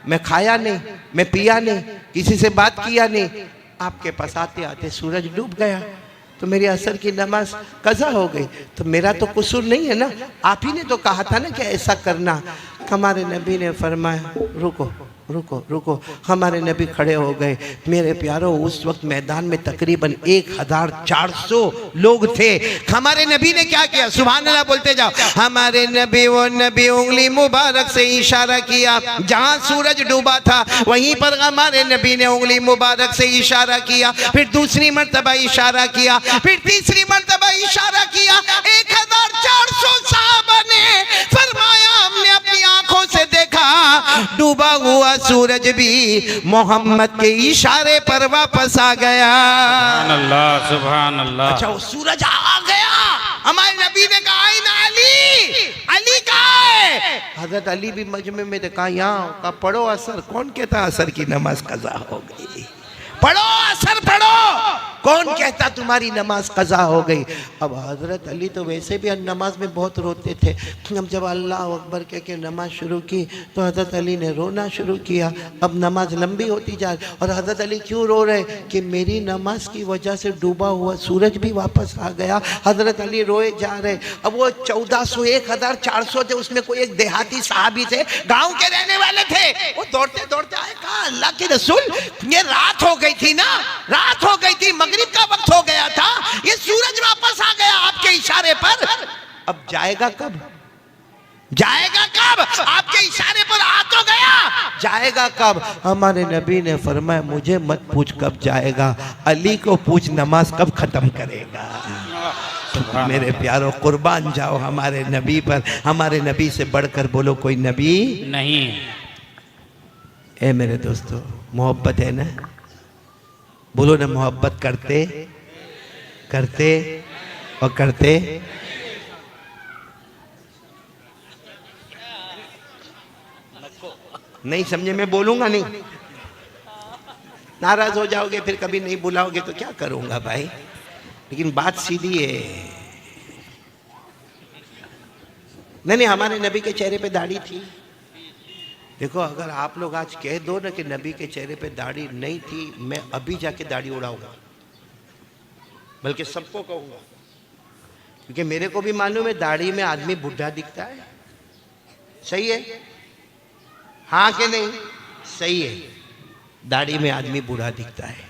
मैं खाया नहीं, मैं पिया नहीं, किसी से बात किया नहीं, आपके पास आते आते सूरज डूब गया, तो मेरी असर की नमाज कज़ा हो गई। तो मेरा तो कसूर नहीं है ना, आप ही ने तो कहा था ना कि ऐसा करना। हमारे नबी ने फरमाया रुको रुको रुको। हमारे नबी खड़े हो गए। मेरे प्यारो, उस वक्त मैदान में तकरीबन 1400 लोग थे। हमारे नबी ने क्या किया? सुभान अल्लाह बोलते जाओ। हमारे नबी वो नबी, उंगली मुबारक से इशारा किया, जहां सूरज डूबा था वहीं पर हमारे नबी ने उंगली मुबारक से इशारा किया, फिर दूसरी मर्तबा इशारा किया, फिर तीसरी मर्तबा इशारा किया। 1400 सहाबा ने फरमाया, हमने अपनी आंखों से देखा डूबा हुआ सूरज भी मोहम्मद के इशारे पर वापस आ गया। सुभान अल्लाह, सुभान अल्लाह। अच्छा, वो सूरज आ गया। हमारे नबी ने कहा आईना अली, अली कहाँ है? हजरत अली भी मजमे में देखा, यहाँ का पढ़ो असर। कौन कहता असर की नमाज कज़ा हो गई? पढ़ो असर, पढ़ो। कौन कहता तुम्हारी नमाज कज़ा हो गई। अब हजरत अली तो वैसे भी नमाज में बहुत रोते थे। अब जब अल्लाह अकबर कह के नमाज शुरू की तो हजरत अली ने रोना शुरू किया। अब नमाज लंबी होती जा रही और हजरत अली क्यों रो रहे कि मेरी नमाज की वजह से डूबा हुआ सूरज भी वापस आ गया। हजरत अली रोए जा रहे। अब वो 1400 1400 थे, उसमें कोई एक देहाती साहबी थे, गांव के रहने वाले थे, वो दौड़ते दौड़ते आए, कहा अल्लाह के रसूल ये रात हो गई थी ना, रात हो गई थी, मगरिब का वक्त हो गया था, ये सूरज वापस आ गया आपके इशारे पर, अब जाएगा कब, जाएगा कब, आपके इशारे पर आ तो गया, जाएगा कब। हमारे नबी ने फरमाया मुझे मत पूछ कब जाएगा, अली को पूछ नमाज कब खत्म करेगा। मेरे प्यारों कुर्बान जाओ हमारे नबी पर, हमारे नबी से बढ़कर बोलो कोई नबी नहीं। ए मेरे दोस्तों, मोहब्बत है ना, बोलो ना मोहब्बत करते करते और करते। नहीं समझे, मैं बोलूंगा नहीं, नाराज हो जाओगे, फिर कभी नहीं बुलाओगे तो क्या करूंगा भाई, लेकिन बात सीधी है। नहीं, हमारे नबी के चेहरे पे दाढ़ी थी। देखो अगर आप लोग आज कह दो ना कि नबी के चेहरे पे दाढ़ी नहीं थी, मैं अभी जाके दाढ़ी उड़ाऊंगा, बल्कि सबको कहूंगा, क्योंकि मेरे को भी मालूम है दाढ़ी में आदमी बुढ़ा दिखता है। सही है, हाँ कि नहीं, सही है, दाढ़ी में आदमी बूढ़ा दिखता है,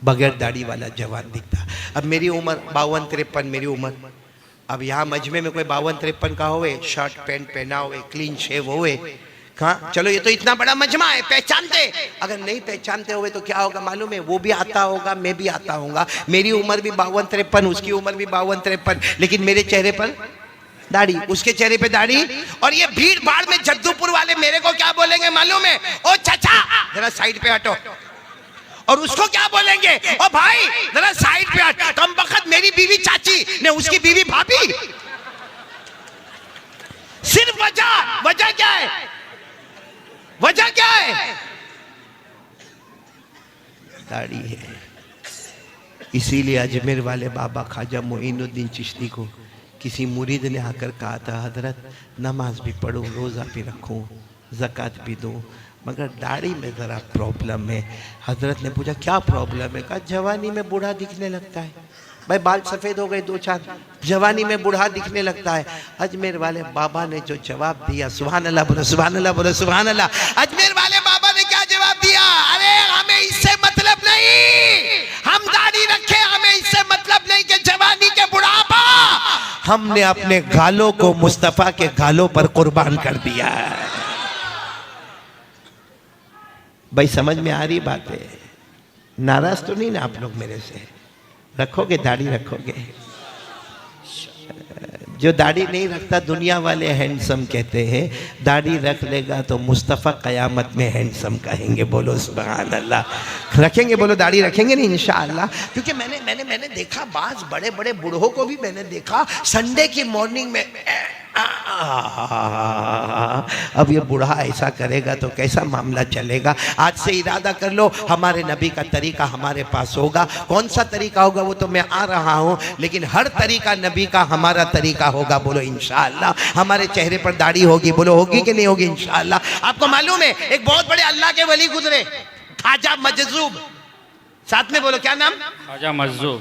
बगैर दाढ़ी वाला जवान दिखता है। अब मेरी उम्र 52-53 मेरी उम्र, अब यहाँ मजमे में कोई 52-53 का होवे, शर्ट पैंट पहना हुए, क्लीन शेव होवे, हाँ चलो ये तो इतना बड़ा मजमा है, पहचानते। अगर नहीं पहचानते हुए तो क्या होगा मालूम है, वो भी आता होगा, मैं भी आता होगा, मेरी उम्र भी 52-53, उसकी उम्र भी 52-53, लेकिन मेरे चेहरे पर दाढ़ी, उसके चेहरे पे दाढ़ी। और ये भीड़ भाड़ में जद्दूपुर वाले मेरे को क्या बोलेंगे मालूम है, ओ चाचा जरा साइड पे हटो, और उसको क्या बोलेंगे, ओ भाई जरा साइड पे हट। कम वक्त मेरी बीवी चाची ने उसकी बीवी भाभी, सिर्फ वजह क्या है, वजह क्या है, दाढ़ी है। इसीलिए अजमेर वाले बाबा ख्वाजा मोइनुद्दीन चिश्ती को किसी मुरीद ने आकर कहा था, हजरत नमाज भी पढ़ूं, रोज़ा भी रखूं, ज़कात भी दूं, मगर दाढ़ी में ज़रा प्रॉब्लम है। हजरत ने पूछा क्या प्रॉब्लम है, कहा जवानी में बूढ़ा दिखने लगता है। भाई बाल सफ़ेद हो गए 2-4, जवानी में बूढ़ा दिखने लगता है। अजमेर वाले बाबा ने जो जवाब दिया, सुभान अल्लाह बोलो, सुभान अल्लाह बोलो, सुभान अल्लाह। अजमेर वाले बाबा ने क्या जवाब दिया, अरे हमें इससे मतलब नहीं, हम दाढ़ी रखे, हमें इससे मतलब नहीं कि जवानी के बुढ़ापा, हमने अपने गालों को मुस्तफा के गालों पर कुर्बान कर दिया है। भाई समझ में आ रही बात है, नाराज तो नहीं ना आप लोग मेरे से, रखोगे दाढ़ी रखोगे। जो दाढ़ी नहीं रखता दुनिया वाले हैंडसम कहते हैं, दाढ़ी रख लेगा तो मुस्तफ़ा क़यामत में हैंडसम कहेंगे। बोलो सुभान अल्लाह। रखेंगे, बोलो दाढ़ी रखेंगे नहीं इंशाअल्लाह। क्योंकि मैंने देखा, बाज बड़े बड़े बूढ़ों को भी मैंने देखा संडे की मॉर्निंग में, अब ये बूढ़ा ऐसा करेगा तो कैसा मामला चलेगा। आज से इरादा कर लो हमारे नबी का तरीका हमारे पास होगा। कौन सा तरीका होगा वो तो मैं आ रहा हूँ, लेकिन हर तरीका नबी का हमारा तरीका होगा। बोलो इंशाअल्लाह। हमारे चेहरे पर दाढ़ी होगी, बोलो होगी कि नहीं होगी इंशाअल्लाह। आपको मालूम है एक बहुत बड़े अल्लाह के वली गुजरे, ख्वाजा मजजूब, साथ में बोलो क्या नाम, ख्वाजा मजजूब।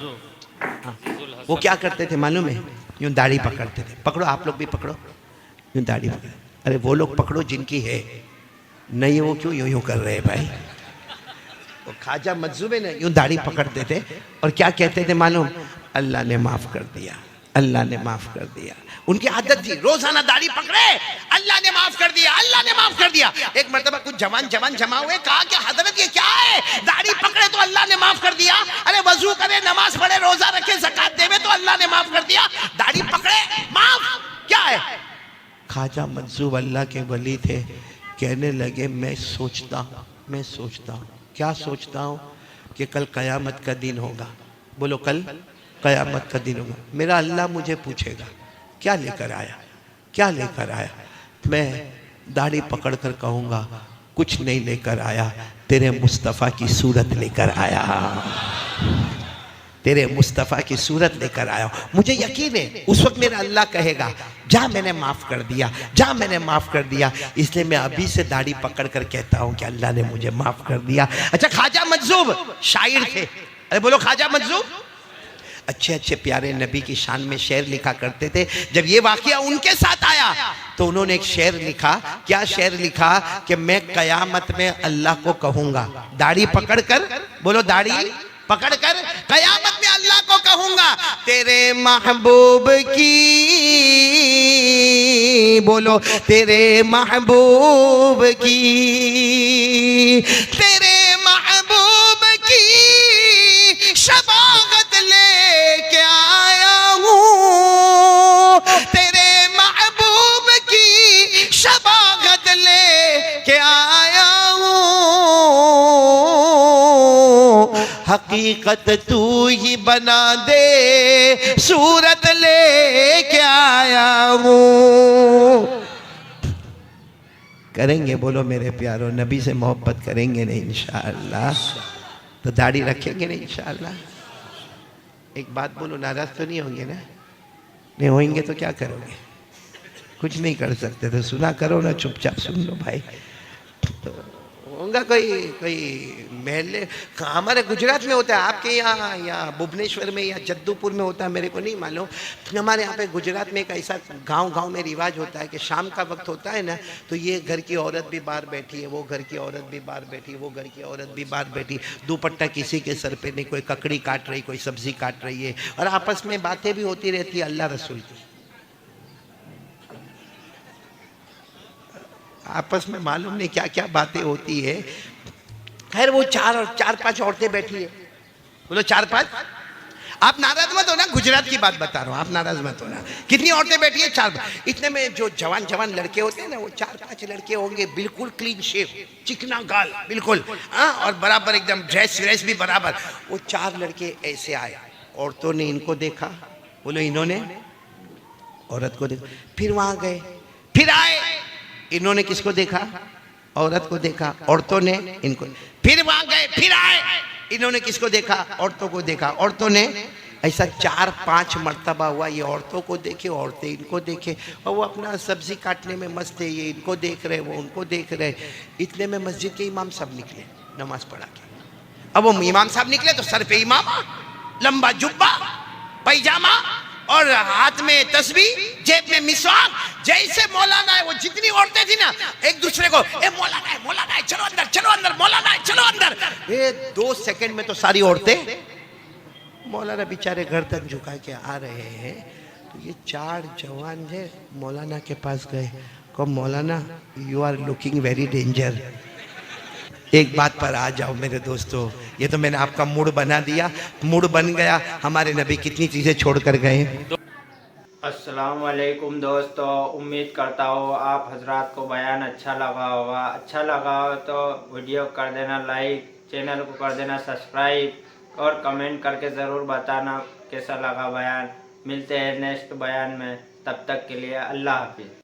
वो क्या करते थे मालूम है, यूं दाढ़ी पकड़ते थे। पकड़ो आप लोग भी पकड़ो, यूं दाढ़ी पकड़ो। अरे वो लोग पकड़ो जिनकी है, नहीं वो क्यों यूं यूं कर रहे हैं भाई। वो ख्वाजा मजजूब है ना, यूं दाढ़ी पकड़ते थे और क्या कहते थे मालूम, अल्लाह ने माफ कर दिया, अल्लाह ने माफ कर दिया। उनकी आदत थी रोजाना दाढ़ी पकड़े, अल्लाह ने माफ कर दिया, अल्लाह ने माफ कर दिया। एक मर्तबा कुछ जवान जमा हुए, कहा कि हजरत ये क्या है, दाढ़ी पकड़े तो अल्लाह ने माफ कर दिया, अरे वजू करे, नमाज पढ़े, रोजा रखे, ज़कात देवे तो अल्लाह ने माफ कर दिया, दाढ़ी पकड़े माफ क्या है। ख्वाजा मंसूब अल्लाह के वली थे, कहने लगे मैं सोचता हूँ, क्या सोचता हूँ कि कल क़यामत का दिन होगा। बोलो कल क़यामत का दिन होगा, मेरा अल्लाह मुझे पूछेगा क्या लेकर आया, क्या लेकर आया। मैं दाढ़ी पकड़ कर कहूँगा कुछ नहीं लेकर आया, तेरे मुस्तफ़ा की सूरत लेकर आया। तेरे मुस्तफ़ा की सूरत लेकर आया हूँ। मुझे यकीन है उस वक्त मेरा अल्लाह कहेगा जा मैंने माफ़ कर दिया, जा मैंने माफ़ कर दिया। इसलिए मैं अभी से दाढ़ी पकड़ कर कहता हूँ कि अल्लाह ने मुझे माफ़ कर दिया। अच्छा, ख्वाजा मजज़ूब शायर थे, अरे बोलो ख्वाजा मजज़ूब। अच्छे अच्छे प्यारे नबी की शान में शेर लिखा करते थे। जब ये वाकया उनके साथ आया तो उन्होंने एक शेर लिखा। क्या शेर लिखा कि मैं कयामत में अल्लाह को कहूँगा, दाढ़ी पकड़ कर, बोलो दाढ़ी पकड़ कर, कयामत में अल्लाह को कहूँगा तेरे महबूब की, बोलो तेरे महबूब की, तेरे महबूब की शबागत लेके आया हूँ, तेरे महबूब की शबागत लेके आया हूँ, हकीकत तू ही बना दे सूरत लेके आया हूँ। करेंगे, बोलो मेरे प्यारो, नबी से मोहब्बत करेंगे नहीं इंशाअल्लाह तो दाढ़ी रखेंगे नहीं इंशाअल्लाह। एक बात बोलो, नाराज तो नहीं होंगे ना? नहीं होंगे तो क्या करोगे? कुछ नहीं कर सकते तो सुना करो ना, चुपचाप सुन लो भाई। तो होगा कोई महल हमारे गुजरात में होता है, आपके यहाँ या भुवनेश्वर में या जद्दूपुर में होता है मेरे को नहीं मालूम। हमारे यहाँ पे गुजरात में एक ऐसा गांव में रिवाज होता है कि शाम का वक्त होता है ना, तो ये घर की औरत भी बाहर बैठी है, वो घर की औरत भी बाहर बैठी, वो घर की औरत भी बाहर बैठी, दुपट्टा किसी के सर पे नहीं, कोई ककड़ी काट रही, कोई सब्जी काट रही है, और आपस में बातें भी होती रहती है अल्लाह रसूल की। आपस में मालूम नहीं क्या क्या बातें होती है। खैर वो चार पांच औरतें बैठी है, बोलो चार पांच, आप नाराज मत हो ना, गुजरात की बात बता रहा हूँ, आप नाराज मत हो ना। कितनी औरतें बैठी है? चार। इतने में जो जवान लड़के होते हैं ना, वो 4-5 लड़के होंगे, बिल्कुल क्लीन शेव, चिकना गाल बिल्कुल, हाँ, और बराबर एकदम ड्रेस भी बराबर। वो 4 लड़के ऐसे आए, औरतों ने इनको देखा, बोलो इन्होंने औरत को देखा, फिर वहां गए, फिर आए, इन्होंने किसको देखा? औरत को देखा, औरतों ने इनको, फिर वहां गए, फिर आए, इन्होंने किसको देखा? औरतों को देखा, औरतों ने, ऐसा 4-5 मर्तबा हुआ। ये औरतों को देखे, औरतें इनको देखे, और वो अपना सब्जी काटने में मस्त है, ये इनको देख रहे, वो उनको देख रहे। इतने में मस्जिद के इमाम साहब निकले नमाज पढ़ा के। अब वो इमाम साहब निकले तो सर पे इमामा, लंबा जुब्बा, पैजामा, और हाथ में तस्बीह, जेब में मिसवाक, जैसे मौलाना है। वो जितनी औरतें थी ना, एक दूसरे को ए मौलाना है, चलो अंदर, मौलाना है, चलो अंदर। 2 सेकंड में तो सारी औरतें, मौलाना बेचारे गर्दन झुका के आ रहे हैं। तो ये 4 जवान है मौलाना के पास गए, कहो मौलाना you are looking very danger. एक बात पर आ जाओ मेरे दोस्तों, ये तो मैंने आपका मूड बना दिया, मूड बन गया। हमारे नबी कितनी चीज़ें छोड़कर गए। अस्सलाम वालेकुम दोस्तों, उम्मीद करता हूँ आप हजरात को बयान अच्छा लगा होगा। अच्छा लगा हो तो वीडियो कर देना लाइक, चैनल को कर देना सब्सक्राइब, और कमेंट करके ज़रूर बताना कैसा लगा बयान। मिलते हैं नेक्स्ट बयान में, तब तक के लिए अल्लाह हाफिज़।